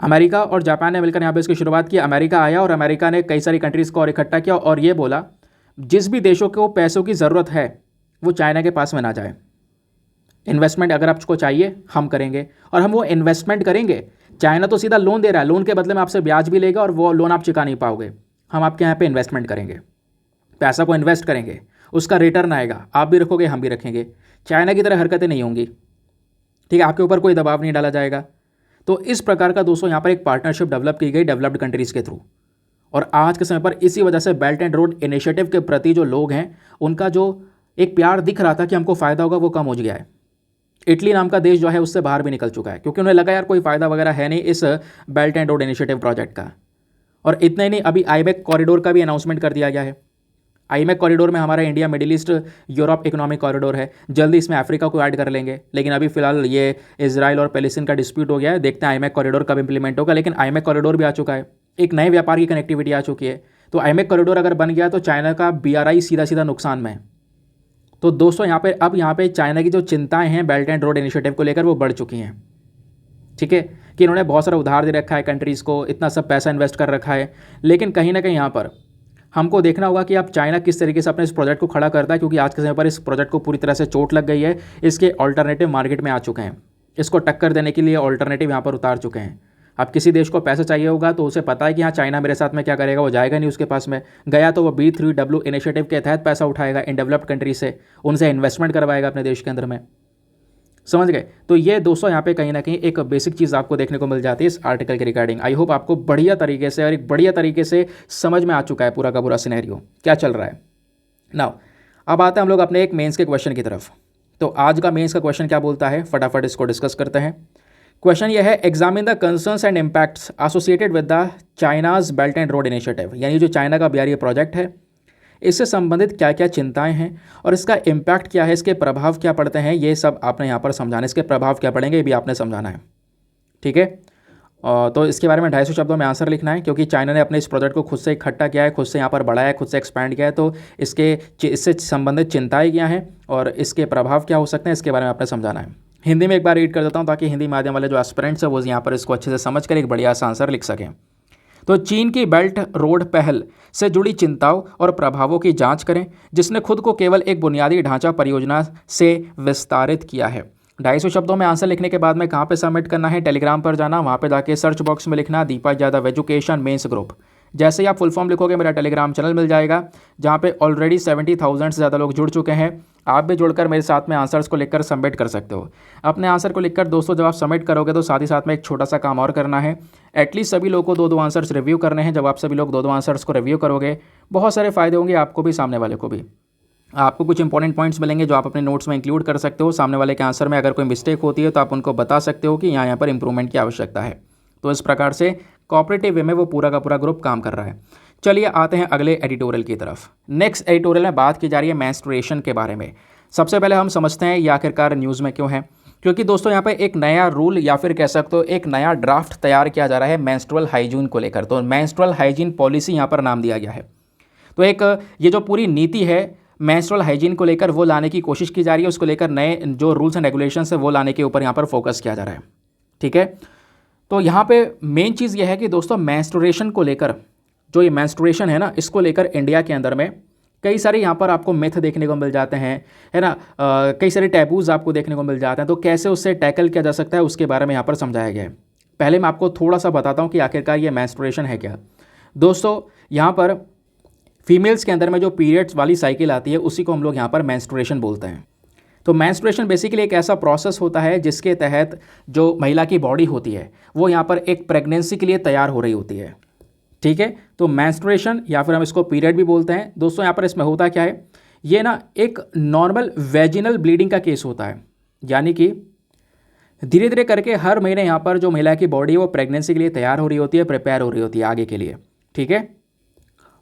अमेरिका और जापान ने मिलकर यहाँ पे इसकी शुरुआत की। अमेरिका आया और अमेरिका ने कई सारी कंट्रीज़ को और इकट्ठा किया और ये बोला जिस भी देशों को पैसों की ज़रूरत है वो चाइना के पास में ना जाए। इन्वेस्टमेंट अगर आपको चाहिए हम करेंगे, और हम वो इन्वेस्टमेंट करेंगे। चाइना तो सीधा लोन दे रहा है, लोन के बदले में आपसे ब्याज भी लेगा और वो लोन आप चुका नहीं पाओगे। हम आपके यहाँ पे इन्वेस्टमेंट करेंगे, पैसा को इन्वेस्ट करेंगे, उसका रिटर्न आएगा, आप भी रखोगे हम भी रखेंगे। चाइना की तरह हरकतें नहीं होंगी, ठीक है, आपके ऊपर कोई दबाव नहीं डाला जाएगा। तो इस प्रकार का दोस्तों यहाँ पर एक पार्टनरशिप डेवलप की गई डेवलप्ड कंट्रीज़ के थ्रू। और आज के समय पर इसी वजह से बेल्ट एंड रोड इनिशिएटिव के प्रति जो लोग हैं उनका जो एक प्यार दिख रहा था कि हमको फ़ायदा होगा, वो कम हो गया है। इटली नाम का देश जो है उससे बाहर भी निकल चुका है, क्योंकि उन्हें लगा यार कोई फ़ायदा वगैरह है नहीं इस belt and road initiative project का। और इतना ही नहीं, अभी आईमेक कॉरिडोर का भी अनाउंसमेंट कर दिया गया है। आईमेक कॉरिडोर में हमारा India, middle east, Europe economic corridor है। जल्दी इसमें अफ्रीका को ऐड कर लेंगे, लेकिन अभी फिलहाल ये इजराइल और पैलेस्टीन का डिस्प्यूट हो गया है। देखते हैं आईमेक कॉरिडोर कब इंप्लीमेंट होगा, लेकिन आईमेक कॉरिडोर भी आ चुका है। एक नए व्यापार की कनेक्टिविटी आ चुकी है। तो आईमेक कॉरिडोर अगर बन गया तो चाइना का BRI सीधा सीधा नुकसान में है। तो दोस्तों यहाँ पे चाइना की जो चिंताएं हैं बेल्ट एंड रोड इनिशिएटिव को लेकर वो बढ़ चुकी हैं। ठीक है, कि इन्होंने बहुत सारा उधार दे रखा है कंट्रीज़ को, इतना सब पैसा इन्वेस्ट कर रखा है, लेकिन कहीं ना कहीं यहाँ पर हमको देखना होगा कि अब चाइना किस तरीके से अपने इस प्रोजेक्ट को खड़ा करता है, क्योंकि आज के समय पर इस प्रोजेक्ट को पूरी तरह से चोट लग गई है। इसके ऑल्टरनेटिव मार्केट में आ चुके हैं, इसको टक्कर देने के लिए ऑल्टरनेटिव यहाँ पर उतार चुके हैं। अब किसी देश को पैसा चाहिए होगा तो उसे पता है कि हाँ चाइना मेरे साथ में क्या करेगा, वो जाएगा नहीं उसके पास में। गया तो वो B3W इनिशिएटिव के तहत पैसा उठाएगा इन डेवलप्ड कंट्री से, उनसे इन्वेस्टमेंट करवाएगा अपने देश के अंदर में। समझ गए? तो ये दोस्तों यहाँ पे कहीं ना कहीं एक बेसिक चीज़ आपको देखने को मिल जाती है इस आर्टिकल के रिगार्डिंग। आई होप आपको बढ़िया तरीके से और एक बढ़िया तरीके से समझ में आ चुका है पूरा का पूरा सिनेरियो क्या चल रहा है। नाउ अब आते हैं हम लोग अपने एक मेंस के क्वेश्चन की तरफ। तो आज का मेंस का क्वेश्चन क्या बोलता है, फटाफट इसको डिस्कस करते हैं। क्वेश्चन यह है, examine the concerns and impacts associated with the China's belt and road initiative, यानी जो चाइना का BRI प्रोजेक्ट है इससे संबंधित क्या क्या चिंताएं हैं और इसका इम्पैक्ट क्या है, इसके प्रभाव क्या पड़ते हैं, ये सब आपने यहाँ पर समझाना। इसके प्रभाव क्या पड़ेंगे ये भी आपने समझाना है। ठीक है, तो इसके बारे में 250 शब्दों में आंसर लिखना है, क्योंकि चाइना ने अपने इस प्रोजेक्ट को खुद से इकट्ठा किया है, खुद से यहाँ पर बढ़ाया है, खुद से एक्सपैंड किया है। तो इससे संबंधित चिंताएँ क्या हैं और इसके प्रभाव क्या हो सकते हैं, इसके बारे में आपने समझाना है। हिंदी में एक बार रीड कर देता हूँ ताकि हिंदी माध्यम वाले जो एस्पिरेंट्स हैं वो यहाँ पर इसको अच्छे से समझ कर एक बढ़िया सा आंसर लिख सकें। तो चीन की बेल्ट रोड पहल से जुड़ी चिंताओं और प्रभावों की जांच करें, जिसने खुद को केवल एक बुनियादी ढांचा परियोजना से विस्तारित किया है। 250 शब्दों में आंसर लिखने के बाद में कहाँ पे सबमिट करना है, टेलीग्राम पर जाना, वहाँ पे जाके सर्च बॉक्स में लिखना दीपक यादव एजुकेशन मेंस ग्रुप। जैसे ही आप फुल फॉर्म लिखोगे मेरा टेलीग्राम चैनल मिल जाएगा, जहाँ पे ऑलरेडी 70,000 से ज़्यादा लोग जुड़ चुके हैं। आप भी जुड़कर मेरे साथ में आंसर्स को लिखकर सबमिट कर सकते हो। अपने आंसर को लिखकर दोस्तों जब आप सबमिट करोगे तो साथ ही साथ में एक छोटा सा काम और करना है, एटलीस्ट सभी लोगों को 2-2 आंसर्स रिव्यू करने हैं। जब आप सभी लोग 2-2 आंसर्स को रिव्यू करोगे बहुत सारे फ़ायदे होंगे आपको भी, सामने वाले को भी। आपको कुछ इंपॉर्टेंट पॉइंट्स मिलेंगे जो आप अपने नोट्स में इंक्लूड कर सकते हो। सामने वाले के आंसर में अगर कोई मिस्टेक होती है तो आप उनको बता सकते हो कि यहाँ पर इंप्रूवमेंट की आवश्यकता है। तो इस प्रकार से कोऑपरेटिव वे में वो पूरा का पूरा ग्रुप काम कर रहा है। चलिए आते हैं अगले एडिटोरियल की तरफ। नेक्स्ट एडिटोरियल में बात की जा रही है मेंस्ट्रुएशन के बारे में। सबसे पहले हम समझते हैं ये आखिरकार न्यूज़ में क्यों है, क्योंकि दोस्तों यहाँ पे एक नया रूल या फिर कह सकते हो एक नया ड्राफ्ट तैयार किया जा रहा है मेंस्ट्रुअल हाइजीन को लेकर। तो मेंस्ट्रुअल हाइजीन पॉलिसी यहाँ पर नाम दिया गया है। तो एक ये जो पूरी नीति है मेंस्ट्रुअल हाइजीन को लेकर वो लाने की कोशिश की जा रही है, उसको लेकर नए जो रूल्स एंड रेगुलेशंस है वो लाने के ऊपर यहाँ पर फोकस किया जा रहा है। ठीक है, तो यहाँ पे मेन चीज़ ये है कि दोस्तों मेंस्ट्रुएशन को लेकर, जो ये मेंस्ट्रुएशन है ना, इसको लेकर इंडिया के अंदर में कई सारे यहाँ पर आपको मिथ देखने को मिल जाते हैं, है ना। कई सारे टैबूज़ आपको देखने को मिल जाते हैं। तो कैसे उससे टैकल किया जा सकता है उसके बारे में यहाँ पर समझाया गया है। पहले मैं आपको थोड़ा सा बताता हूँ कि आखिरकार ये मेंस्ट्रुएशन है क्या। दोस्तों यहाँ पर फीमेल्स के अंदर में जो पीरियड्स वाली साइकिल आती है उसी को हम लोग यहाँ पर मेंस्ट्रुएशन बोलते हैं। तो मेंस्ट्रुएशन बेसिकली एक ऐसा प्रोसेस होता है जिसके तहत जो महिला की बॉडी होती है वो यहाँ पर एक प्रेगनेंसी के लिए तैयार हो रही होती है। ठीक है, तो मेंस्ट्रुएशन या फिर हम इसको पीरियड भी बोलते हैं। दोस्तों यहाँ पर इसमें होता क्या है, ये ना एक नॉर्मल वेजिनल ब्लीडिंग का केस होता है, यानी कि धीरे धीरे करके हर महीने यहाँ पर जो महिला की बॉडी है वो प्रेगनेंसी के लिए तैयार हो रही होती है, प्रिपेयर हो रही होती है आगे के लिए। ठीक है,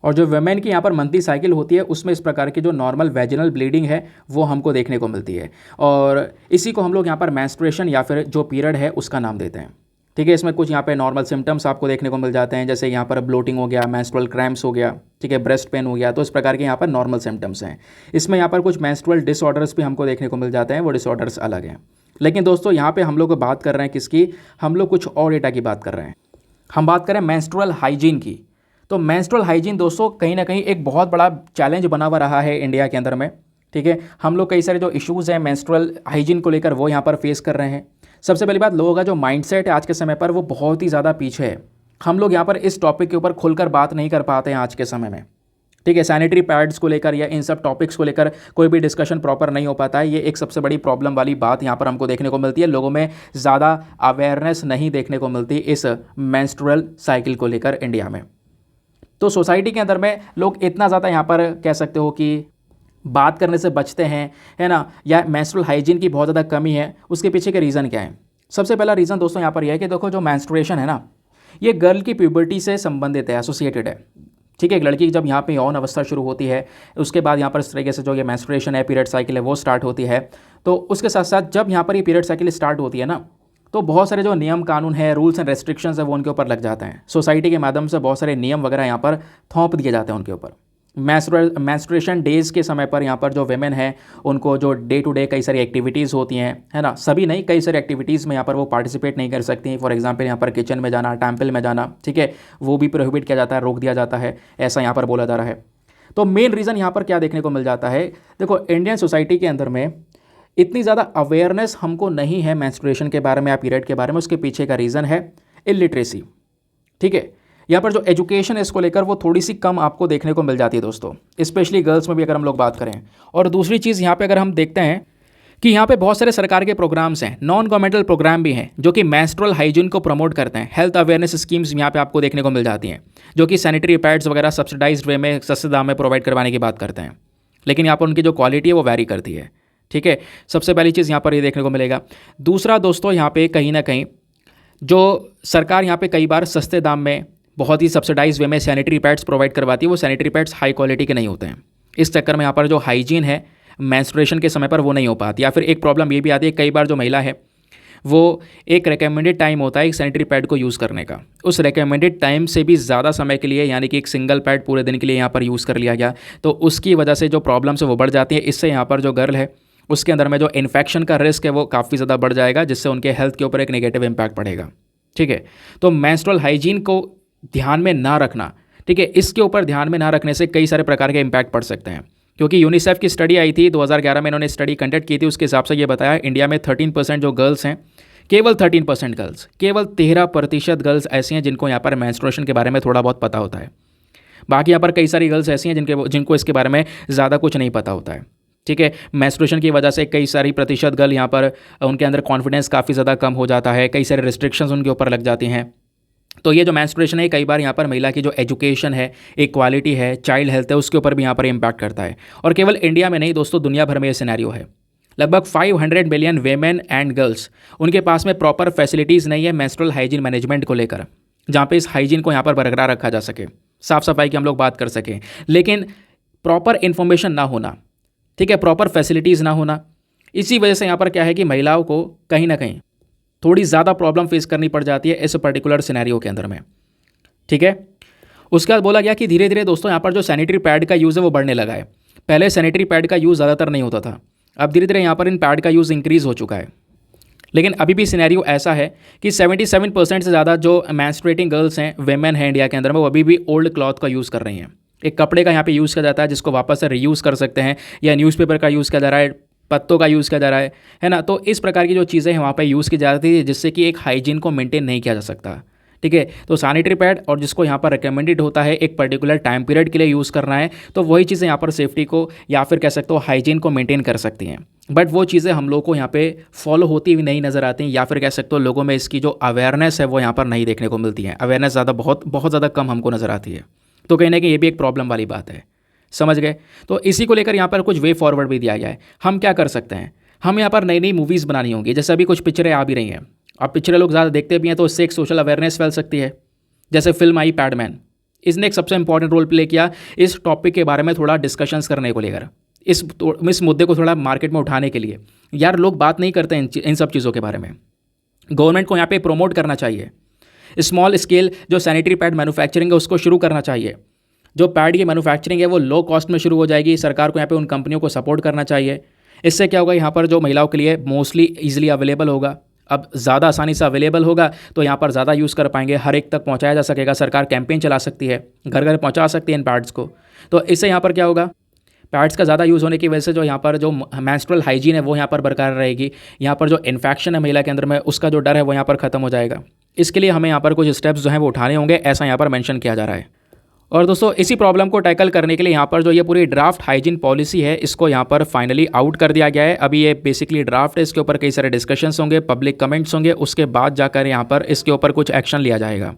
और जो वुमेन की यहाँ पर मंथली साइकिल होती है उसमें इस प्रकार की जो नॉर्मल वेजिनल ब्लीडिंग है वो हमको देखने को मिलती है, और इसी को हम लोग यहाँ पर मेंस्ट्रुएशन या फिर जो पीरियड है उसका नाम देते हैं। ठीक है, इसमें कुछ यहाँ पे नॉर्मल सिम्टम्स आपको देखने को मिल जाते हैं, जैसे यहाँ पर ब्लोटिंग हो गया, मेंस्ट्रुअल क्रैम्प्स हो गया, ठीक है, ब्रेस्ट पेन हो गया। तो इस प्रकार के यहाँ पर नॉर्मल सिम्टम्स हैं। इसमें यहाँ पर कुछ मेंस्ट्रुअल डिसऑर्डर्स भी हमको देखने को मिल जाते हैं, वो डिसऑर्डर्स अलग हैं। लेकिन दोस्तों यहाँ पे हम लोग बात कर रहे हैं किसकी, हम लोग कुछ और डेटा की बात कर रहे हैं। हम बात करें मेंस्ट्रुअल हाइजीन की। तो मेंस्ट्रुअल हाइजीन दोस्तों कहीं ना कहीं एक बहुत बड़ा चैलेंज बना हुआ रहा है इंडिया के अंदर में। ठीक है, हम लोग कई सारे जो इश्यूज़ हैं मेंस्ट्रुअल हाइजीन को लेकर वो यहाँ पर फेस कर रहे हैं। सबसे पहली बात, लोगों का जो माइंडसेट है आज के समय पर वो बहुत ही ज़्यादा पीछे है। हम लोग यहाँ पर इस टॉपिक के ऊपर खुलकर बात नहीं कर पाते हैं आज के समय में। ठीक है, सैनिटरी पैड्स को लेकर या इन सब टॉपिक्स को लेकर कोई भी डिस्कशन प्रॉपर नहीं हो पाता है। ये एक सबसे बड़ी प्रॉब्लम वाली बात यहाँ पर हमको देखने को मिलती है। लोगों में ज़्यादा अवेयरनेस नहीं देखने को मिलती इस मेंस्ट्रुअल साइकिल को लेकर इंडिया में। तो सोसाइटी के अंदर में लोग इतना ज़्यादा यहाँ पर कह सकते हो कि बात करने से बचते हैं, है ना, या मेंस्ट्रुअल हाइजीन की बहुत ज़्यादा कमी है, उसके पीछे के रीज़न क्या है? सबसे पहला रीज़न दोस्तों यहाँ पर यह है कि देखो जो मेंस्ट्रुएशन है ना, ये गर्ल की प्यूबर्टी से संबंधित है, एसोसिएटेड है। ठीक है, एक लड़की की जब यहाँ पे यौन अवस्था शुरू होती है, उसके बाद यहाँ पर इस तरीके से जो ये मेंस्ट्रुएशन है, पीरियड साइकिल है, वो स्टार्ट होती है। तो उसके साथ साथ जब यहाँ पर ये पीरियड साइकिल स्टार्ट होती है ना, तो बहुत सारे जो नियम कानून है, रूल्स एंड रेस्ट्रिक्शंस है, वो उनके ऊपर लग जाते हैं। सोसाइटी के माध्यम से बहुत सारे नियम वगैरह यहाँ पर थोप दिए जाते हैं उनके ऊपर। मेंस्ट्रुएशन डेज़ के समय पर यहाँ पर जो वेमेन है, उनको जो डे टू डे कई सारी एक्टिविटीज़ होती हैं, है ना, सभी नहीं, कई सारी एक्टिविटीज़ में यहाँ पर वो पार्टिसिपेट नहीं कर सकती। फॉर एग्जांपल यहाँ पर किचन में जाना, टेम्पल में जाना, ठीक है, वो भी प्रोहिबिट किया जाता है, रोक दिया जाता है, ऐसा यहाँ पर बोला जा रहा है। तो मेन रीज़न यहाँ पर क्या देखने को मिल जाता है, देखो इंडियन सोसाइटी के अंदर में इतनी ज़्यादा अवेयरनेस हमको नहीं है मेंस्ट्रुएशन के बारे में या पीरियड के बारे में। उसके पीछे का रीज़न है इलिटरेसी। ठीक है, यहाँ पर जो एजुकेशन है इसको लेकर वो थोड़ी सी कम आपको देखने को मिल जाती है दोस्तों, स्पेशली गर्ल्स में भी अगर हम लोग बात करें। और दूसरी चीज़ यहाँ पे अगर हम देखते हैं कि यहाँ पे बहुत सारे सरकार के प्रोग्राम्स हैं, नॉन गवर्नमेंटल प्रोग्राम भी हैं, जो कि मेंस्ट्रुअल हाइजीन को प्रमोट करते हैं। हेल्थ अवेयरनेस स्कीम्स यहाँ पे आपको देखने को मिल जाती हैं, जो कि सैनिटरी पैड्स वगैरह सब्सिडाइज्ड वे में सस्ते दाम में प्रोवाइड करवाने की बात करते हैं। लेकिन यहाँ पर उनकी जो क्वालिटी है वो वैरी करती है। ठीक है, सबसे पहली चीज़ यहाँ पर ये देखने को मिलेगा। दूसरा दोस्तों, यहाँ पे कहीं ना कहीं जो सरकार यहाँ पे कई बार सस्ते दाम में बहुत ही सब्सिडाइज वे में सैनिटरी पैड्स प्रोवाइड करवाती है, वो सैनिटरी पैड्स हाई क्वालिटी के नहीं होते हैं। इस चक्कर में यहाँ पर जो हाइजीन है मेंस्ट्रुएशन के समय पर वो नहीं हो पाती। या फिर एक प्रॉब्लम ये भी आती है, कई बार जो महिला है वो एक रिकमेंडेड टाइम होता है एक सैनिटरी पैड को यूज़ करने का, उस रिकमेंडेड टाइम से भी ज़्यादा समय के लिए, यानी कि एक सिंगल पैड पूरे दिन के लिए यहाँ पर यूज़ कर लिया गया, तो उसकी वजह से जो प्रॉब्लम्स है वो बढ़ जाती है। इससे यहाँ पर जो गर्ल है उसके अंदर में जो इन्फेक्शन का रिस्क है वो काफ़ी ज़्यादा बढ़ जाएगा, जिससे उनके हेल्थ के ऊपर एक नेगेटिव इम्पैक्ट पड़ेगा। ठीक है, तो मेंस्ट्रुअल हाइजीन को ध्यान में ना रखना, ठीक है, इसके ऊपर ध्यान में ना रखने से कई सारे प्रकार के इम्पैक्ट पड़ सकते हैं। क्योंकि यूनिसेफ की स्टडी आई थी 2011 में, इन्होंने स्टडी कंडक्ट की थी, उसके हिसाब से ये बताया इंडिया में 13% जो गर्ल्स हैं, केवल 13% गर्ल्स, केवल 13% गर्ल्स ऐसी हैं जिनको यहाँ पर मेंस्ट्रुएशन के बारे में थोड़ा बहुत पता होता है। बाकी यहाँ पर कई सारी गर्ल्स ऐसी हैं जिनको इसके बारे में ज़्यादा कुछ नहीं पता होता है। ठीक है, मेंस्ट्रुएशन की वजह से कई सारी प्रतिशत गर्ल यहाँ पर उनके अंदर कॉन्फिडेंस काफ़ी ज़्यादा कम हो जाता है, कई सारे रिस्ट्रिक्शंस उनके ऊपर लग जाती हैं। तो ये जो मेंस्ट्रुएशन है कई बार यहाँ पर महिला की जो एजुकेशन है, इक्वालिटी है, चाइल्ड हेल्थ है, उसके ऊपर भी यहाँ पर इम्पैक्ट करता है। और केवल इंडिया में नहीं दोस्तों, दुनिया भर में ये सिनेरियो है। लगभग 500 मिलियन वेमेन एंड गर्ल्स, उनके पास में प्रॉपर फैसिलिटीज़ नहीं है मेंस्ट्रुअल हाइजीन मैनेजमेंट को लेकर, जहाँ पे इस हाइजीन को यहाँ पर बरकरार रखा जा सके, साफ़ सफाई की हम लोग बात कर सकें। लेकिन प्रॉपर इन्फॉर्मेशन ना होना, ठीक है, प्रॉपर फैसिलिटीज़ ना होना, इसी वजह से यहाँ पर क्या है कि महिलाओं को कहीं ना कहीं थोड़ी ज़्यादा प्रॉब्लम फेस करनी पड़ जाती है इस पर्टिकुलर सिनेरियो के अंदर में। ठीक है, उसके बाद बोला गया कि धीरे धीरे दोस्तों यहाँ पर जो सैनिटरी पैड का यूज़ है वो बढ़ने लगा है। पहले सैनिटरी पैड का यूज़ ज़्यादातर नहीं होता था, अब धीरे धीरे यहाँ पर इन पैड का यूज़ इंक्रीज़ हो चुका है। लेकिन अभी भी सिनेरियो ऐसा है कि 77% से ज़्यादा जो मेंस्ट्रुएटिंग गर्ल्स हैं, वेमेन हैं इंडिया के अंदर में, वो अभी भी ओल्ड क्लॉथ का यूज़ कर रही हैं। एक कपड़े का यहाँ पे यूज़ किया जाता है जिसको वापस से रीयूज़ कर सकते हैं, या न्यूज़पेपर का यूज़ किया जा रहा है, पत्तों का यूज़ किया जा रहा है ना। तो इस प्रकार की जो चीज़ें हैं वहाँ पे यूज़ की जाती है, जिससे कि एक हाइजीन को मेंटेन नहीं किया जा सकता। ठीक है, तो सैनिटरी पैड और जिसको यहाँ पर रिकमेंडेड होता है एक पर्टिकुलर टाइम पीरियड के लिए यूज़ करना है, तो वही चीज़ें यहाँ पर सेफ्टी को या फिर कह सकते हो हाइजीन को मेंटेन कर सकती हैं। बट वो चीज़ें हम लोग को यहाँ पे फॉलो होती हुई नहीं नज़र आती हैं, या फिर कह सकते हो लोगों में इसकी जो अवेयरनेस है वो यहाँ पर नहीं देखने को मिलती है। अवेयरनेस बहुत ज़्यादा कम हमको नज़र आती है। तो कहीं ना कहीं ये भी एक प्रॉब्लम वाली बात है, समझ गए। तो इसी को लेकर यहाँ पर कुछ वे फॉरवर्ड भी दिया गया है। हम क्या कर सकते हैं, हम यहाँ पर नई नई मूवीज़ बनानी होंगी, जैसे अभी कुछ पिक्चरें आ भी रही हैं, अब पिक्चरें लोग ज़्यादा देखते भी हैं, तो इससे एक सोशल अवेयरनेस फैल सकती है। जैसे फिल्म आई पैडमैन, इसने एक सबसे इंपॉर्टेंट रोल प्ले किया इस टॉपिक के बारे में थोड़ा डिस्कशंस करने को लेकर, इस मुद्दे को थोड़ा मार्केट में उठाने के लिए। यार लोग बात नहीं करते इन सब चीज़ों के बारे में। गवर्नमेंट को यहाँ पे प्रमोट करना चाहिए, स्मॉल स्केल जो सैनिटरी पैड मैन्युफैक्चरिंग है उसको शुरू करना चाहिए। जो पैड की मैन्युफैक्चरिंग है वो लो कॉस्ट में शुरू हो जाएगी। सरकार को यहाँ पे उन कंपनियों को सपोर्ट करना चाहिए। इससे क्या होगा, यहाँ पर जो महिलाओं के लिए मोस्टली ईजिली अवेलेबल होगा, अब ज़्यादा आसानी से अवेलेबल होगा, तो यहाँ पर ज़्यादा यूज़ कर पाएंगे, हर एक तक पहुँचाया जा सकेगा। सरकार कैंपेन चला सकती है, घर घर पहुँचा सकती है इन पैड्स को। तो इससे यहाँ पर क्या होगा, पैड्स का ज़्यादा यूज़ होने की वजह से जो यहाँ पर जो मेंस्ट्रुअल हाइजीन है वो यहाँ पर बरकरार रहेगी। यहाँ पर जो इन्फेक्शन है महिला के अंदर में, उसका जो डर है वो यहाँ पर ख़त्म हो जाएगा। इसके लिए हमें यहाँ पर कुछ स्टेप्स जो हैं वो उठाने होंगे, ऐसा यहाँ पर मेंशन किया जा रहा है। और दोस्तों इसी प्रॉब्लम को टैकल करने के लिए यहाँ पर जो ये पूरी ड्राफ्ट हाइजीन पॉलिसी है, इसको यहाँ पर फाइनली आउट कर दिया गया है। अभी ये बेसिकली ड्राफ्ट है, इसके ऊपर कई सारे डिस्कशंस होंगे, पब्लिक कमेंट्स होंगे, उसके बाद जाकर यहाँ पर इसके ऊपर कुछ एक्शन लिया जाएगा।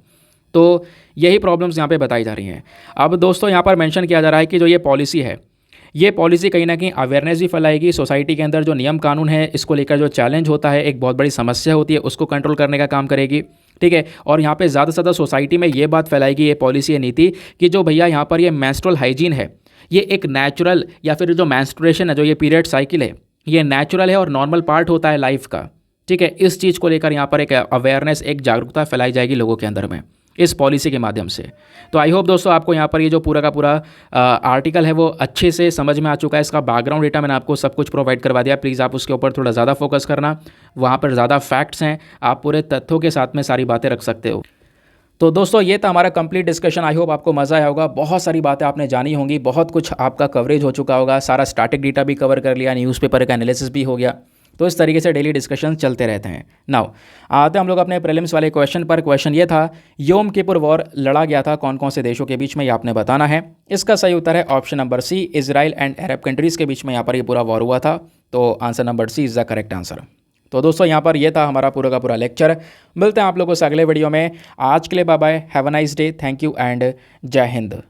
तो यही प्रॉब्लम्स यहाँ पे बताई जा रही हैं। अब दोस्तों यहाँ पर मेंशन किया जा रहा है कि जो ये पॉलिसी है, ये पॉलिसी कहीं ना कहीं अवेयरनेस भी फैलाएगी सोसाइटी के अंदर। जो नियम कानून है इसको लेकर जो चैलेंज होता है, एक बहुत बड़ी समस्या होती है, उसको कंट्रोल करने का काम करेगी, ठीक है। और यहाँ पे ज़्यादा से ज़्यादा सोसाइटी में ये बात फैलाएगी, ये पॉलिसी, ये नीति, कि जो भैया यहाँ पर ये मेंस्ट्रुअल हाइजीन है, ये एक नेचुरल, या फिर जो मेंस्ट्रुएशन है, जो ये पीरियड साइकिल है, ये नेचुरल है और नॉर्मल पार्ट होता है लाइफ का, ठीक है। इस चीज़ को लेकर यहाँ पर एक अवेयरनेस, एक जागरूकता फैलाई जाएगी लोगों के अंदर में इस पॉलिसी के माध्यम से। तो आई होप दोस्तों आपको यहाँ पर ये जो पूरा का पूरा आर्टिकल है वो अच्छे से समझ में आ चुका है। इसका बैकग्राउंड डेटा मैंने आपको सब कुछ प्रोवाइड करवा दिया। प्लीज़ आप उसके ऊपर थोड़ा ज़्यादा फोकस करना, वहाँ पर ज़्यादा फैक्ट्स हैं, आप पूरे तथ्यों के साथ में सारी बातें रख सकते हो। तो दोस्तों ये था हमारा कंप्लीट डिस्कशन। आई होप आपको मज़ा आया होगा, बहुत सारी बातें आपने जानी होंगी, बहुत कुछ आपका कवरेज हो चुका होगा, सारा स्टैटिक डेटा भी कवर कर लिया, न्यूज़पेपर का एनालिसिस भी हो गया। तो इस तरीके से डेली डिस्कशन चलते रहते हैं। नाउ आते हम लोग अपने प्रीलिम्स वाले क्वेश्चन पर। क्वेश्चन ये था, योम किपुर वॉर लड़ा गया था कौन कौन से देशों के बीच में, ये आपने बताना है। इसका सही उत्तर है option number C, Israel and Arab countries के बीच में यहाँ पर ये पूरा वॉर हुआ था। तो answer number C is the correct answer. तो दोस्तों यहाँ पर ये था हमारा पूरा का पूरा लेक्चर। मिलते हैं आप लोगों से अगले वीडियो में। आज के लिए bye bye, have a nice day, thank you and जय हिंद।